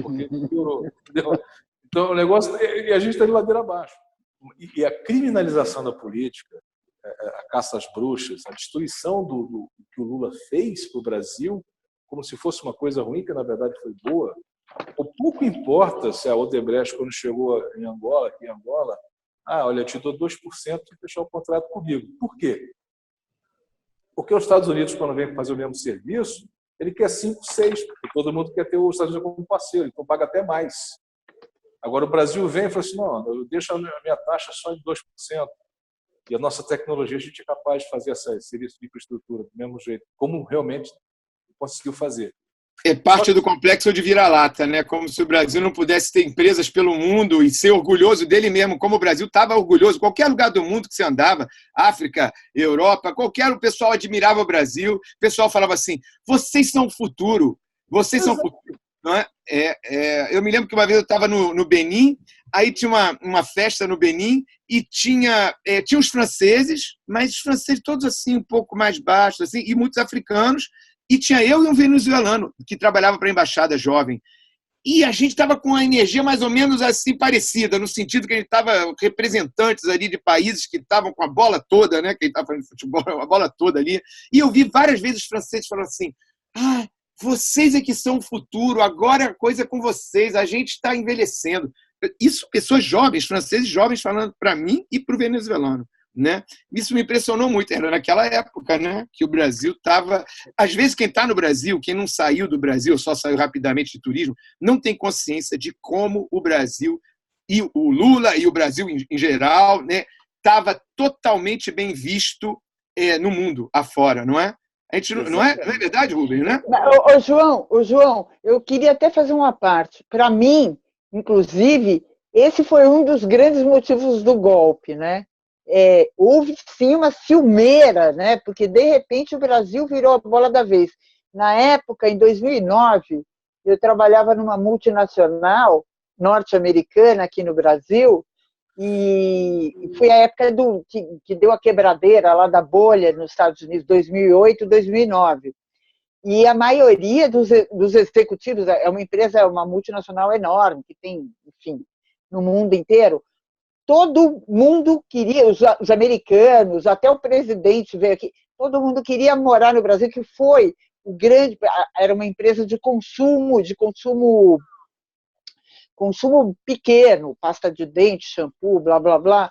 Porque piorou, entendeu? Então, o negócio... E a gente está de ladeira abaixo. E a criminalização da política, a caça às bruxas, a destruição do que o Lula fez para o Brasil, como se fosse uma coisa ruim, que na verdade foi boa. O pouco importa se a Odebrecht, quando chegou aqui em Angola, olha, eu te dou 2% e fechar o contrato comigo. Por quê? Porque os Estados Unidos, quando vem fazer o mesmo serviço, ele quer 5, 6, porque todo mundo quer ter os Estados Unidos como parceiro, então paga até mais. Agora o Brasil vem e fala assim, não, eu deixo a minha taxa só em 2%. E a nossa tecnologia, a gente é capaz de fazer esse serviço de infraestrutura do mesmo jeito, como realmente conseguiu fazer. É parte do complexo de vira-lata, né? Como se o Brasil não pudesse ter empresas pelo mundo e ser orgulhoso dele mesmo, como o Brasil estava orgulhoso. Qualquer lugar do mundo que você andava, África, Europa, o pessoal admirava o Brasil. O pessoal falava assim, vocês são o futuro, vocês são o futuro. Não é? Eu me lembro que uma vez eu estava no Benin, aí tinha uma festa no Benin e tinha os franceses, mas os franceses todos assim, um pouco mais baixos, assim, e muitos africanos, e tinha eu e um venezuelano que trabalhava para a embaixada jovem. E a gente estava com uma energia mais ou menos assim parecida, no sentido que a gente estava representantes ali de países que estavam com a bola toda, né? Que a gente estava falando de futebol, a bola toda ali. E eu vi várias vezes os franceses falando assim, vocês é que são o futuro, agora a coisa é com vocês, a gente está envelhecendo. Isso, pessoas jovens, franceses jovens, falando para mim e para o venezuelano. Né? Isso me impressionou muito, era naquela época, né, que o Brasil estava... Às vezes quem está no Brasil, quem não saiu do Brasil, só saiu rapidamente de turismo, não tem consciência de como o Brasil, e o Lula e o Brasil em geral, né, estava totalmente bem visto no mundo afora, não é? A gente não é verdade, Rubens, né? Ô, João, eu queria até fazer uma parte. Para mim, inclusive, esse foi um dos grandes motivos do golpe, né? Houve sim uma ciumeira, né? Porque de repente o Brasil virou a bola da vez. Na época, em 2009, eu trabalhava numa multinacional norte-americana aqui no Brasil, e foi a época que deu a quebradeira lá da bolha nos Estados Unidos, 2008, 2009. E a maioria dos executivos, é uma empresa, uma multinacional enorme, que tem, enfim, no mundo inteiro, todo mundo queria, os americanos, até o presidente veio aqui, todo mundo queria morar no Brasil, que foi era uma empresa de consumo pequeno, pasta de dente, shampoo, blá, blá, blá.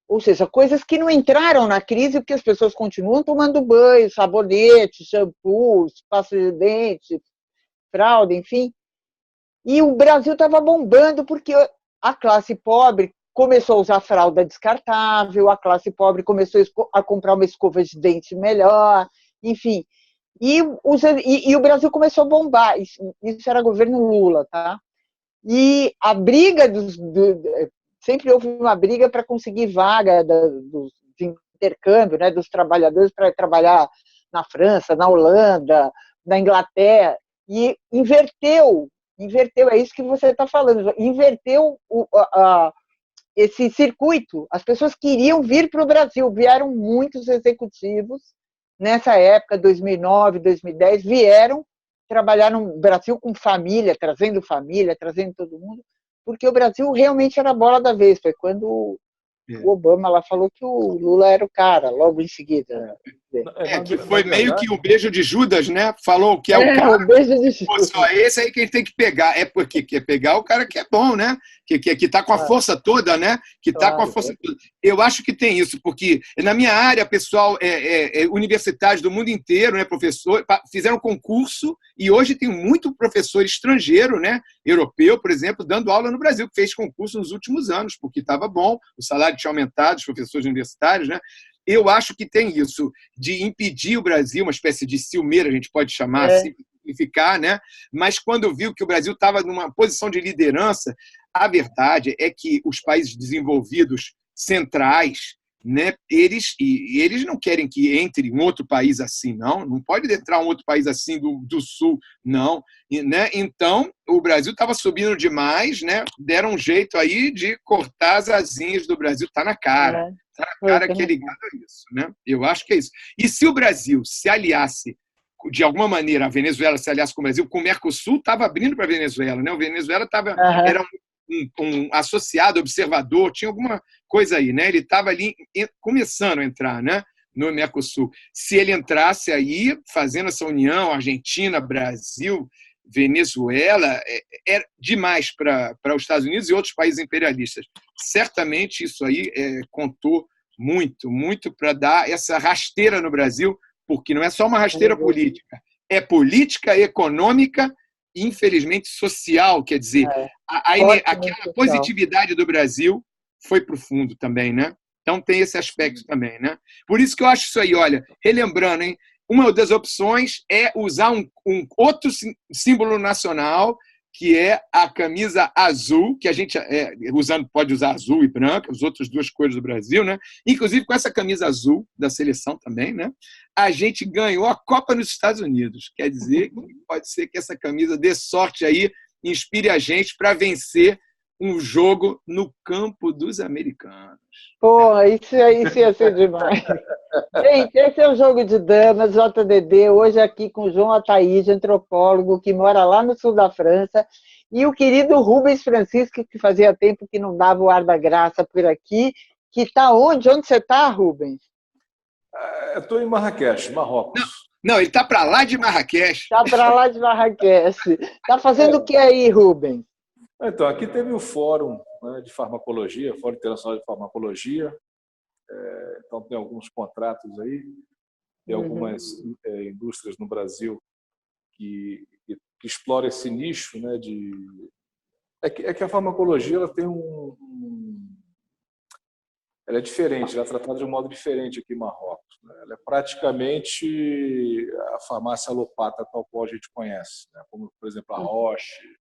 Ou seja, coisas que não entraram na crise, porque as pessoas continuam tomando banho, sabonete, shampoo, pasta de dente, fralda, enfim. E o Brasil estava bombando porque a classe pobre começou a usar fralda descartável, a classe pobre começou a comprar uma escova de dente melhor, enfim. E o Brasil começou a bombar. Isso era governo Lula, tá? E a briga sempre houve uma briga para conseguir vaga de intercâmbio, né, dos trabalhadores para trabalhar na França, na Holanda, na Inglaterra, e inverteu, é isso que você está falando, inverteu esse circuito. As pessoas queriam vir para o Brasil, vieram muitos executivos nessa época, 2009, 2010, vieram trabalhar no Brasil com família, trazendo todo mundo, porque o Brasil realmente era a bola da vez. Foi quando o Obama lá falou que o Lula era o cara, logo em seguida. Que foi meio que um beijo de Judas, né? Falou que é o cara. Um beijo de Judas. Só esse aí que a gente tem que pegar. É porque quer pegar o cara que é bom, né? Que está com a força toda, né? Que está com a força toda. Eu acho que tem isso, porque na minha área, pessoal, universitários do mundo inteiro, né, professor, fizeram concurso e hoje tem muito professor estrangeiro, né? Europeu, por exemplo, dando aula no Brasil, que fez concurso nos últimos anos, porque estava bom, o salário tinha aumentado, os professores universitários, né? Eu acho que tem isso, de impedir o Brasil, uma espécie de ciumeira, a gente pode chamar, simplificar, né? Mas quando viu que o Brasil estava numa posição de liderança, a verdade é que os países desenvolvidos centrais né? Eles não querem que entre um outro país assim, não pode entrar um outro país assim do sul, não, né? Então o Brasil estava subindo demais, né? Deram um jeito aí de cortar as asinhas do Brasil, tá na cara, que é ligado a isso, né? Eu acho que é isso. E se o Brasil se aliasse de alguma maneira, a Venezuela se aliasse com o Brasil, com o Mercosul estava abrindo para a Venezuela, né? O Venezuela era um associado, observador, tinha alguma coisa aí, né? Ele estava ali começando a entrar, né, no Mercosul. Se ele entrasse aí, fazendo essa união, Argentina, Brasil, Venezuela, é demais para os Estados Unidos e outros países imperialistas. Certamente isso aí contou muito, muito para dar essa rasteira no Brasil, porque não é só uma rasteira política, é política, econômica e, infelizmente, social. Quer dizer, aquela positividade do Brasil foi para o fundo também, né? Então tem esse aspecto também, né? Por isso que eu acho isso aí, olha, relembrando, hein? Uma das opções é usar um outro símbolo nacional, que é a camisa azul, que a gente pode usar azul e branca, as outras duas cores do Brasil, né? Inclusive com essa camisa azul da seleção também, né? A gente ganhou a Copa nos Estados Unidos. Quer dizer, que pode ser que essa camisa dê sorte aí, inspire a gente para vencer um jogo no campo dos americanos. Porra, isso ia ser demais. Gente, esse é o Jogo de Damas, JDD, hoje aqui com o João Ataíde, antropólogo, que mora lá no sul da França, e o querido Rubens Francisco, que fazia tempo que não dava o ar da graça por aqui, que está onde? Onde você está, Rubens? Eu estou em Marrakech, Marrocos. Não, ele está para lá de Marrakech. Está para lá de Marrakech. Está fazendo o que aí, Rubens? Então, aqui teve o Fórum, né, de Farmacologia, Fórum Internacional de Farmacologia. Então, tem alguns contratos aí, tem algumas indústrias no Brasil que exploram esse nicho, né, É que a farmacologia ela tem ela é diferente, ela é tratada de um modo diferente aqui em Marrocos, né? Ela é praticamente a farmácia alopata tal qual a gente conhece, né? Como, por exemplo, a Roche,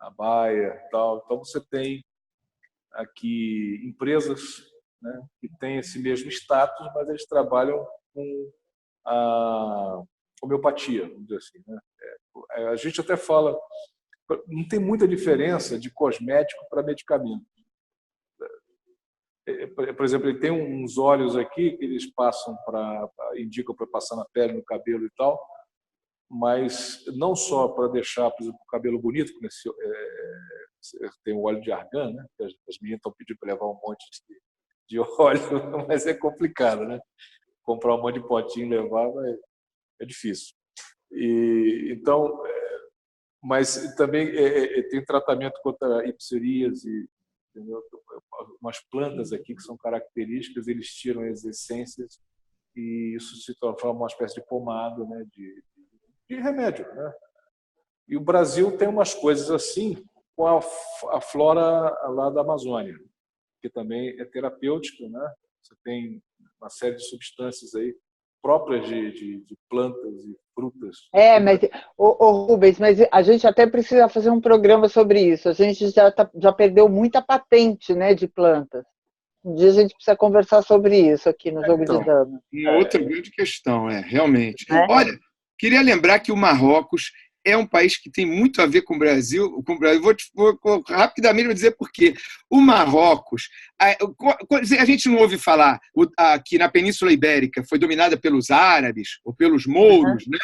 a Bayer, tal. Então você tem aqui empresas, né, que têm esse mesmo status, mas eles trabalham com a homeopatia, vamos dizer assim, né? A gente até fala, não tem muita diferença de cosmético para medicamento. Por exemplo, ele tem uns óleos aqui que eles indicam para passar na pele, no cabelo e tal, mas não só para deixar, por exemplo, o cabelo bonito, como tem o óleo de argan, né? As meninas estão pedindo para levar um monte de óleo, mas é complicado, né? Comprar um monte de potinho e levar é difícil. Então, mas também tem tratamento contra ipsoríase, entendeu? Umas plantas aqui que são características, eles tiram as essências e isso se transforma uma espécie de pomada, né? De remédio, né? E o Brasil tem umas coisas assim com a flora lá da Amazônia, que também é terapêutica, né? Você tem uma série de substâncias aí próprias de plantas e frutas. Mas, Rubens, mas a gente até precisa fazer um programa sobre isso. A gente já perdeu muita patente, né, de plantas. Um dia a gente precisa conversar sobre isso aqui no Jogo de Damas. Uma outra grande questão, realmente. Olha, queria lembrar que o Marrocos é um país que tem muito a ver com o Brasil. Vou rapidamente dizer por quê. O Marrocos, a gente não ouve falar que na Península Ibérica foi dominada pelos árabes ou pelos mouros, né?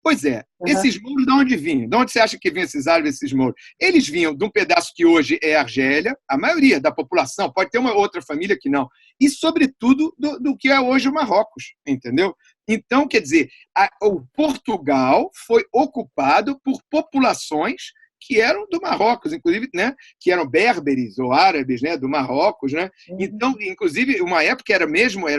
Pois é, esses mouros de onde vinham? De onde você acha que vinham esses árabes, esses mouros? Eles vinham de um pedaço que hoje é Argélia, a maioria da população, pode ter uma outra família que não, e, sobretudo, do que é hoje o Marrocos, entendeu? Então, quer dizer, o Portugal foi ocupado por populações que eram do Marrocos, inclusive, né, que eram berberes ou árabes, né, do Marrocos, né? Então, inclusive, uma época era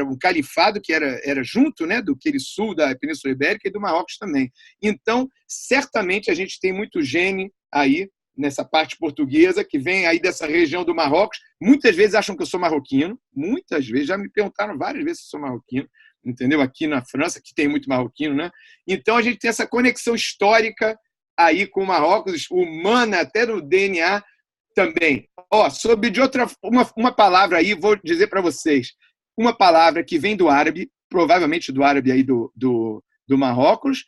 um califado que era junto, né, do aquele sul da Península Ibérica e do Marrocos também. Então, certamente a gente tem muito gene aí nessa parte portuguesa que vem aí dessa região do Marrocos. Muitas vezes acham que eu sou marroquino, muitas vezes já me perguntaram várias vezes se eu sou marroquino, entendeu? Aqui na França, que tem muito marroquino, né? Então a gente tem essa conexão histórica aí com o Marrocos, humana até no sobre uma palavra aí, vou dizer para vocês, uma palavra que vem do árabe, provavelmente do árabe aí do Marrocos,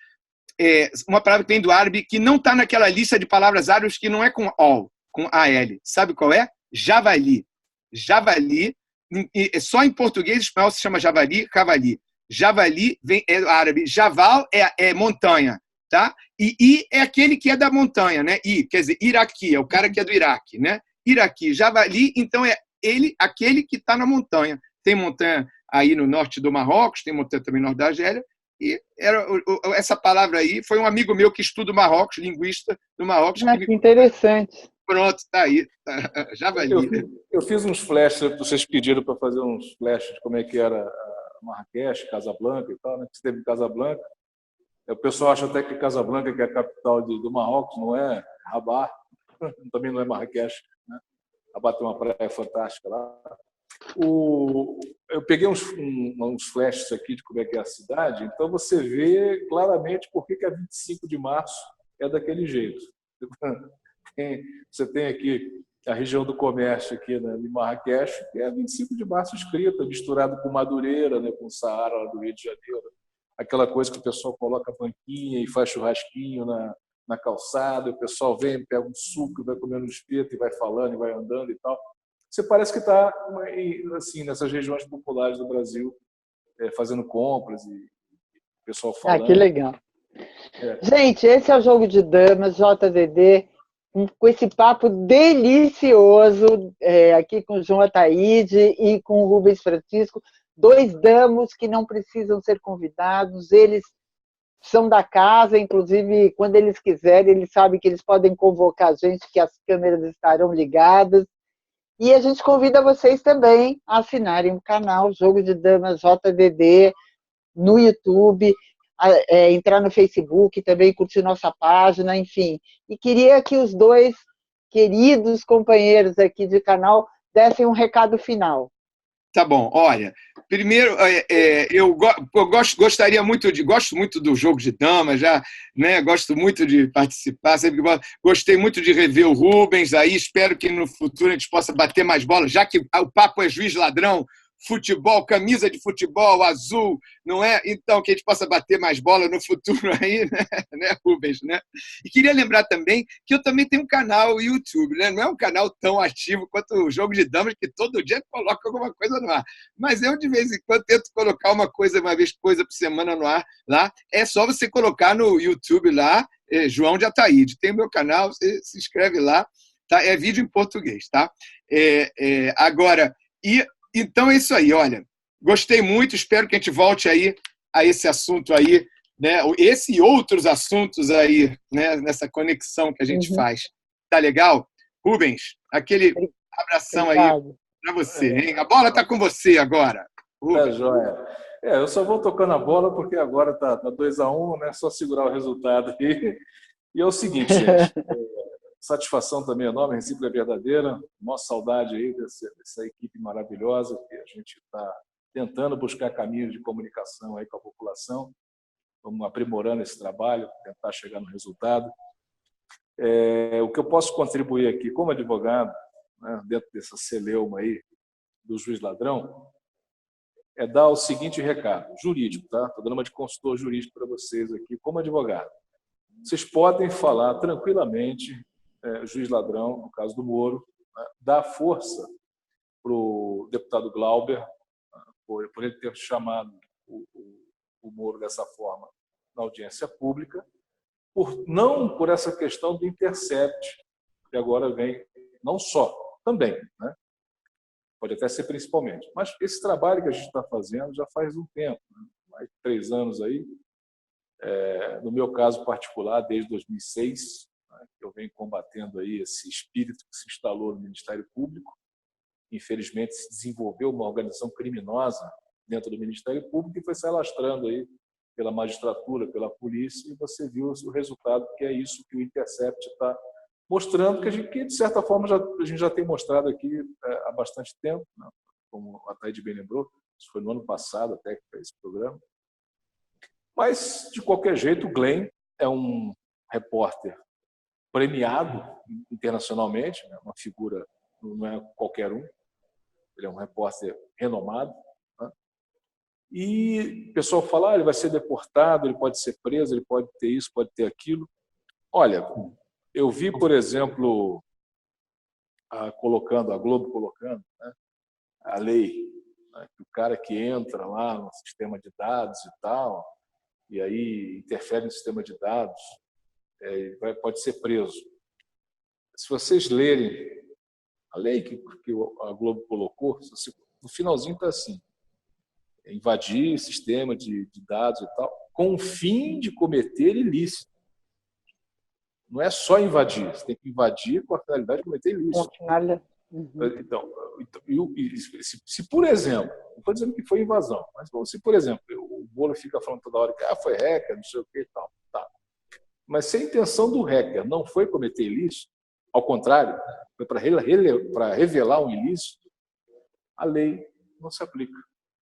uma palavra que vem do árabe que não está naquela lista de palavras árabes que não é com all, com AL. Sabe qual é? Javali. Javali, só em português e espanhol se chama javali, cavali. Javali é do árabe. Javal é montanha, tá? E é aquele que é da montanha, né? Quer dizer, Iraqui, é o cara que é do Iraque, né? Iraqui. Javali, então, é aquele que está na montanha. Tem montanha aí no norte do Marrocos, tem montanha também no norte da Argélia, e essa palavra aí foi um amigo meu que estuda o Marrocos, linguista do Marrocos. Que interessante. Pronto, está aí. Javali. Eu fiz uns flashes, vocês pediram para fazer uns flashes de como é que era Marrakech, Casablanca e tal, né? Você teve Casablanca. O pessoal acha até que Casablanca, que é a capital do Marrocos, não é Rabat, também não é Marrakech, né? Rabat tem uma praia fantástica lá. Eu peguei uns flashes aqui de como é que é a cidade, então você vê claramente por que a 25 de março é daquele jeito. Você tem aqui a região do comércio aqui, né, de Marrakech, que é 25 de março escrita, misturado com Madureira, né, com o Saara lá do Rio de Janeiro. Aquela coisa que o pessoal coloca a banquinha e faz churrasquinho na calçada, o pessoal vem, pega um suco, vai comendo um espeto e vai falando e vai andando e tal. Você parece que está assim, nessas regiões populares do Brasil, fazendo compras e o pessoal falando. Que legal. Gente, esse é o Jogo de Damas, JDD, com esse papo delicioso aqui com o João Ataíde e com o Rubens Francisco, 2 damos que não precisam ser convidados, eles são da casa, inclusive, quando eles quiserem, eles sabem que eles podem convocar a gente, que as câmeras estarão ligadas. E a gente convida vocês também a assinarem o canal Jogo de Damas JDD no YouTube, entrar no Facebook, também curtir nossa página, enfim. E queria que os 2 queridos companheiros aqui de canal dessem um recado final. Tá bom, olha, primeiro eu gosto muito do Jogo de Damas, já, né, gosto muito de participar, sempre gostei muito de rever o Rubens, aí espero que no futuro a gente possa bater mais bola, já que o papo é juiz ladrão, futebol, camisa de futebol azul, não é? Então, que a gente possa bater mais bola no futuro aí, né, Rubens, né? E queria lembrar também que eu também tenho um canal YouTube, né? Não é um canal tão ativo quanto o Jogo de Damas, que todo dia coloca alguma coisa no ar. Mas eu, de vez em quando, tento colocar uma coisa por semana no ar lá. É só você colocar no YouTube lá, João de Ataíde. Tem o meu canal, você se inscreve lá, tá? É vídeo em português, tá? Agora, então é isso aí, olha, gostei muito, espero que a gente volte aí a esse assunto aí, né? Esse e outros assuntos aí, né? Nessa conexão que a gente faz. Tá legal? Rubens, aquele abração aí para você, hein? A bola tá com você agora. Tá joia. Eu só vou tocando a bola porque agora tá 2-1, né? Só segurar o resultado aí. E é o seguinte, gente, satisfação também enorme, a recíproca é verdadeira, nossa saudade aí dessa equipe maravilhosa que a gente está tentando buscar caminhos de comunicação aí com a população, vamos aprimorando esse trabalho, tentar chegar no resultado. O que eu posso contribuir aqui como advogado, né, dentro dessa celeuma aí do juiz ladrão, é dar o seguinte recado, jurídico, tá? Estou dando uma de consultor jurídico para vocês aqui como advogado. Vocês podem falar tranquilamente, juiz ladrão, no caso do Moro, né, dar força para o deputado Glauber, por ele ter chamado o Moro dessa forma na audiência pública, não por essa questão do intercept, que agora vem, não só, também, né? Pode até ser principalmente, mas esse trabalho que a gente está fazendo já faz um tempo, né? Mais de 3 anos aí, no meu caso particular, desde 2006, eu venho combatendo aí esse espírito que se instalou no Ministério Público. Infelizmente, se desenvolveu uma organização criminosa dentro do Ministério Público e foi se alastrando aí pela magistratura, pela polícia, e você viu o resultado, que é isso que o Intercept está mostrando, que de certa forma a gente já tem mostrado aqui há bastante tempo, né? Como a Ataíde bem lembrou, isso foi no ano passado até que fez esse programa. Mas, de qualquer jeito, o Glenn é um repórter premiado internacionalmente, né? Uma figura, não é qualquer um, ele é um repórter renomado, E o pessoal fala, ele vai ser deportado, ele pode ser preso, ele pode ter isso, pode ter aquilo. Olha, eu vi, por exemplo, a Globo colocando, né, a lei, né, que o cara que entra lá no sistema de dados e tal, e aí interfere no sistema de dados, pode ser preso. Se vocês lerem a lei que a Globo colocou, no finalzinho está assim: invadir sistema de dados e tal, com o fim de cometer ilícito. Não é só invadir, você tem que invadir com a finalidade de cometer ilícito. Então, se por exemplo, não estou dizendo que foi invasão, mas se, por exemplo, o Bolo fica falando toda hora que foi hacker, não sei o que e tal, tá. Mas se a intenção do hacker não foi cometer ilícito, ao contrário, foi para revelar um ilícito, a lei não se aplica.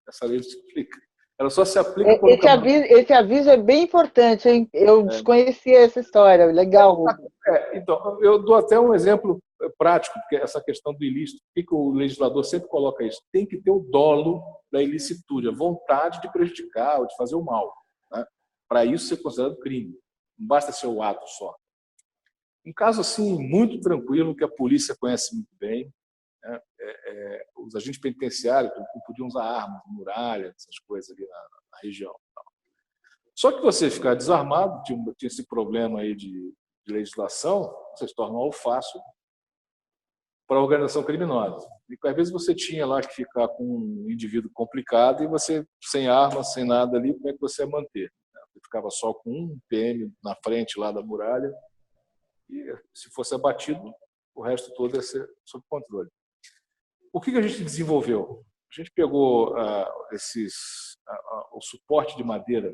Essa lei não se aplica. Ela só se aplica quando esse aviso é bem importante, hein? Eu desconhecia essa história. Legal, Rubens. Então, eu dou até um exemplo prático, porque essa questão do ilícito, por que o legislador sempre coloca isso? Tem que ter o dolo da ilicitude, a vontade de prejudicar ou de fazer o mal, né? Para isso ser considerado crime. Não basta ser o ato só. Um caso assim muito tranquilo, que a polícia conhece muito bem, né? Os agentes penitenciários podiam usar armas, muralha, essas coisas ali na região. Só que você ficar desarmado, tinha esse problema aí de legislação, você se torna um alface para a organização criminosa. E às vezes você tinha lá que ficar com um indivíduo complicado e você, sem arma, sem nada ali, como é que você ia manter? Você ficava só com um PM na frente lá da muralha e, se fosse abatido, o resto todo ia ser sob controle. O que a gente desenvolveu? A gente pegou o suporte de madeira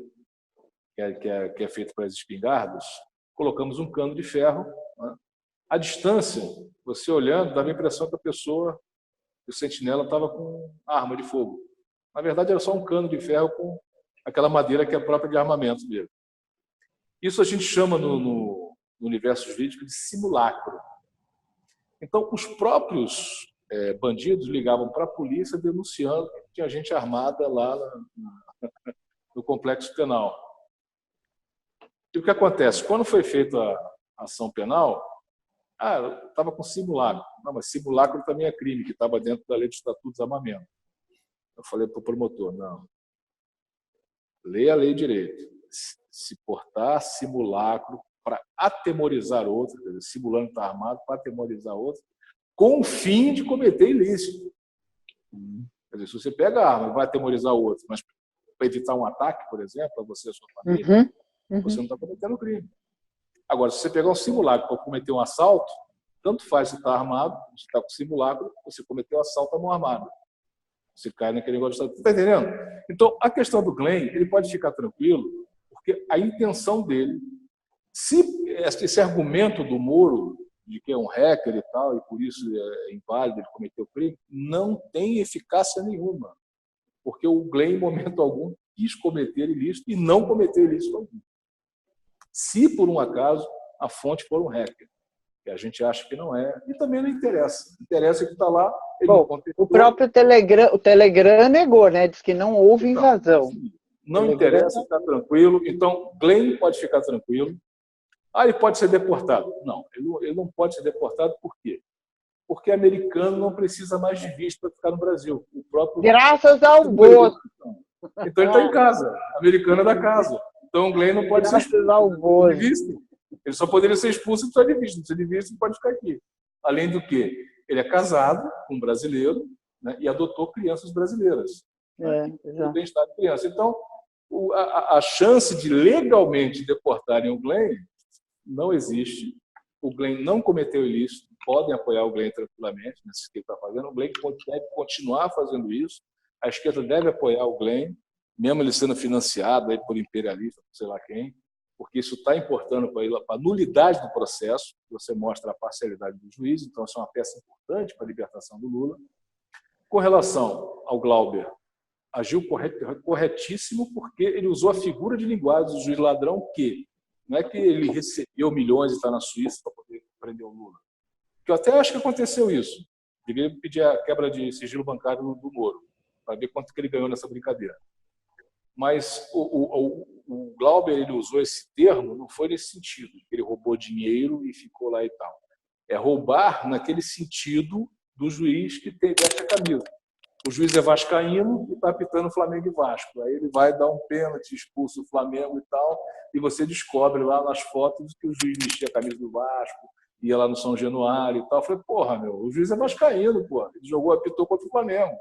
que é feito para as espingardas, colocamos um cano de ferro, né? À distância, você olhando, dava a impressão que o sentinela estava com arma de fogo. Na verdade, era só um cano de ferro com aquela madeira que é própria de armamento dele. Isso a gente chama no universo jurídico de simulacro. Então, os próprios bandidos ligavam para a polícia denunciando que tinha gente armada lá no complexo penal. E o que acontece? Quando foi feita a ação penal, estava com simulacro. Não, mas simulacro também é crime, que estava dentro da lei de estatuto de desarmamento. Eu falei para o promotor, não, leia a lei direito. Se portar simulacro para atemorizar outro, quer dizer, simulando estar armado para atemorizar outro, com o fim de cometer ilícito. Quer dizer, se você pega a arma e vai atemorizar o outro, mas para evitar um ataque, por exemplo, a você e a sua família, você não está cometendo crime. Agora, se você pegar um simulacro para cometer um assalto, tanto faz se está armado, se está com simulacro, você cometeu um assalto à mão armada. Você cai naquele negócio de assalto. Está entendendo? Então, a questão do Glenn, ele pode ficar tranquilo, porque a intenção dele, se esse argumento do Moro, de que é um hacker e tal, e por isso é inválido, ele cometeu crime, não tem eficácia nenhuma. Porque o Glenn, em momento algum, quis cometer ilícito e não cometeu ilícito algum. Se, por um acaso, a fonte for um hacker, que a gente acha que não é, e também não interessa. Interessa que está lá... Bom, o próprio Telegram negou, né? Diz que não houve invasão. Não interessa, está tranquilo. Então, Glenn pode ficar tranquilo. Ele pode ser deportado. Não, ele não pode ser deportado. Por quê? Porque americano não precisa mais de visto para ficar no Brasil. Graças ao Bozo. Então, ele está em casa. Americano é da casa. Então, o Glenn não pode ser expulso de visto. Ele só poderia ser expulso se precisa de visto. Não precisa de visto, não pode ficar aqui. Além do que, ele é casado com um brasileiro, né, e adotou crianças brasileiras. O bem-estar de criança. Então, a chance de legalmente deportarem o Glenn não existe. O Glenn não cometeu ilícito. Podem apoiar o Glenn tranquilamente, nesse que ele está fazendo. O Glenn deve continuar fazendo isso. A esquerda deve apoiar o Glenn, mesmo ele sendo financiado aí por imperialista, sei lá quem, porque isso está importando para a nulidade do processo. Você mostra a parcialidade do juiz, então isso é uma peça importante para a libertação do Lula. Com relação ao Glauber, agiu corretíssimo, porque ele usou a figura de linguagem do juiz ladrão, que não é que ele recebeu milhões e está na Suíça para poder prender o Lula. Que eu até acho que aconteceu isso. Deveria pedir a quebra de sigilo bancário do Moro, para ver quanto que ele ganhou nessa brincadeira. Mas o Glauber, ele usou esse termo, não foi nesse sentido, que ele roubou dinheiro e ficou lá e tal. É roubar naquele sentido do juiz que veste a camisa. O juiz é vascaíno e está apitando Flamengo e Vasco. Aí ele vai dar um pênalti, expulsa o Flamengo e tal, e você descobre lá nas fotos que o juiz vestia a camisa do Vasco, ia lá no São Januário e tal. Eu falei, porra, o juiz é vascaíno, porra. Ele apitou contra o Flamengo.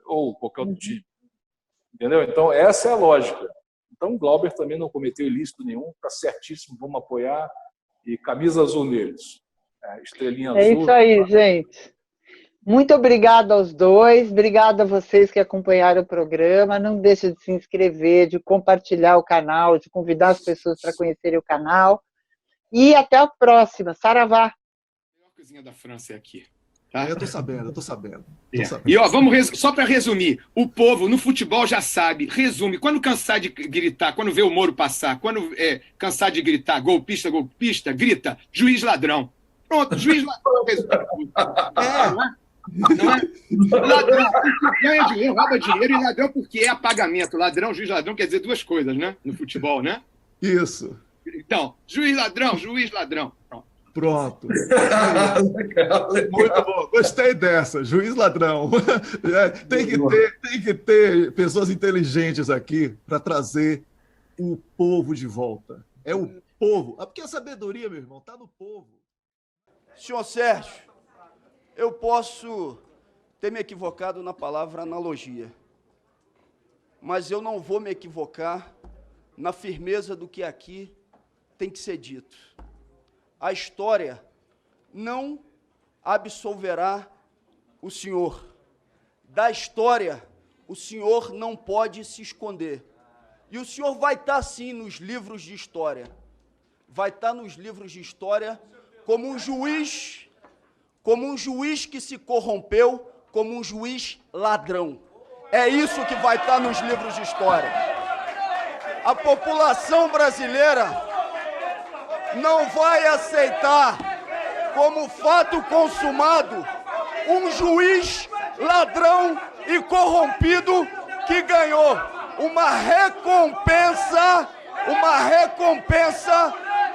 Ou qualquer outro time. Entendeu? Então, essa é a lógica. Então, o Glauber também não cometeu ilícito nenhum, está certíssimo, vamos apoiar. E camisa azul neles. Estrelinha azul. É isso aí, gente. Muito obrigada aos dois, obrigada a vocês que acompanharam o programa. Não deixe de se inscrever, de compartilhar o canal, de convidar as pessoas para conhecerem o canal. E até a próxima. Saravá. A melhor coisinha da França é aqui. Tá? Eu tô sabendo. E ó, só para resumir, o povo no futebol já sabe, resume, quando cansar de gritar, quando vê o Moro passar, quando cansar de gritar golpista, grita juiz ladrão. Pronto, juiz ladrão. Não é? Ladrão porque ganha dinheiro, rouba dinheiro, e ladrão porque é apagamento. Ladrão, juiz ladrão quer dizer duas coisas, né? No futebol, né? Isso. Então, juiz ladrão. Pronto. Muito bom. Gostei dessa. Juiz ladrão. Tem que ter pessoas inteligentes aqui para trazer o povo de volta. É o povo. Porque a sabedoria, meu irmão, está no povo. Senhor Sérgio, eu posso ter me equivocado na palavra analogia, mas eu não vou me equivocar na firmeza do que aqui tem que ser dito. A história não absolverá o senhor. Da história, o senhor não pode se esconder. E o senhor vai estar, sim, nos livros de história. Vai estar nos livros de história como um juiz que se corrompeu, como um juiz ladrão. É isso que vai estar nos livros de história. A população brasileira não vai aceitar como fato consumado um juiz ladrão e corrompido que ganhou uma recompensa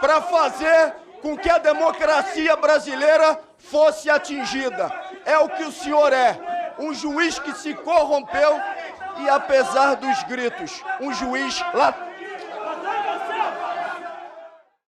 para fazer com que a democracia brasileira fosse atingida. É o que o senhor é, um juiz que se corrompeu e, apesar dos gritos, um juiz ladrão.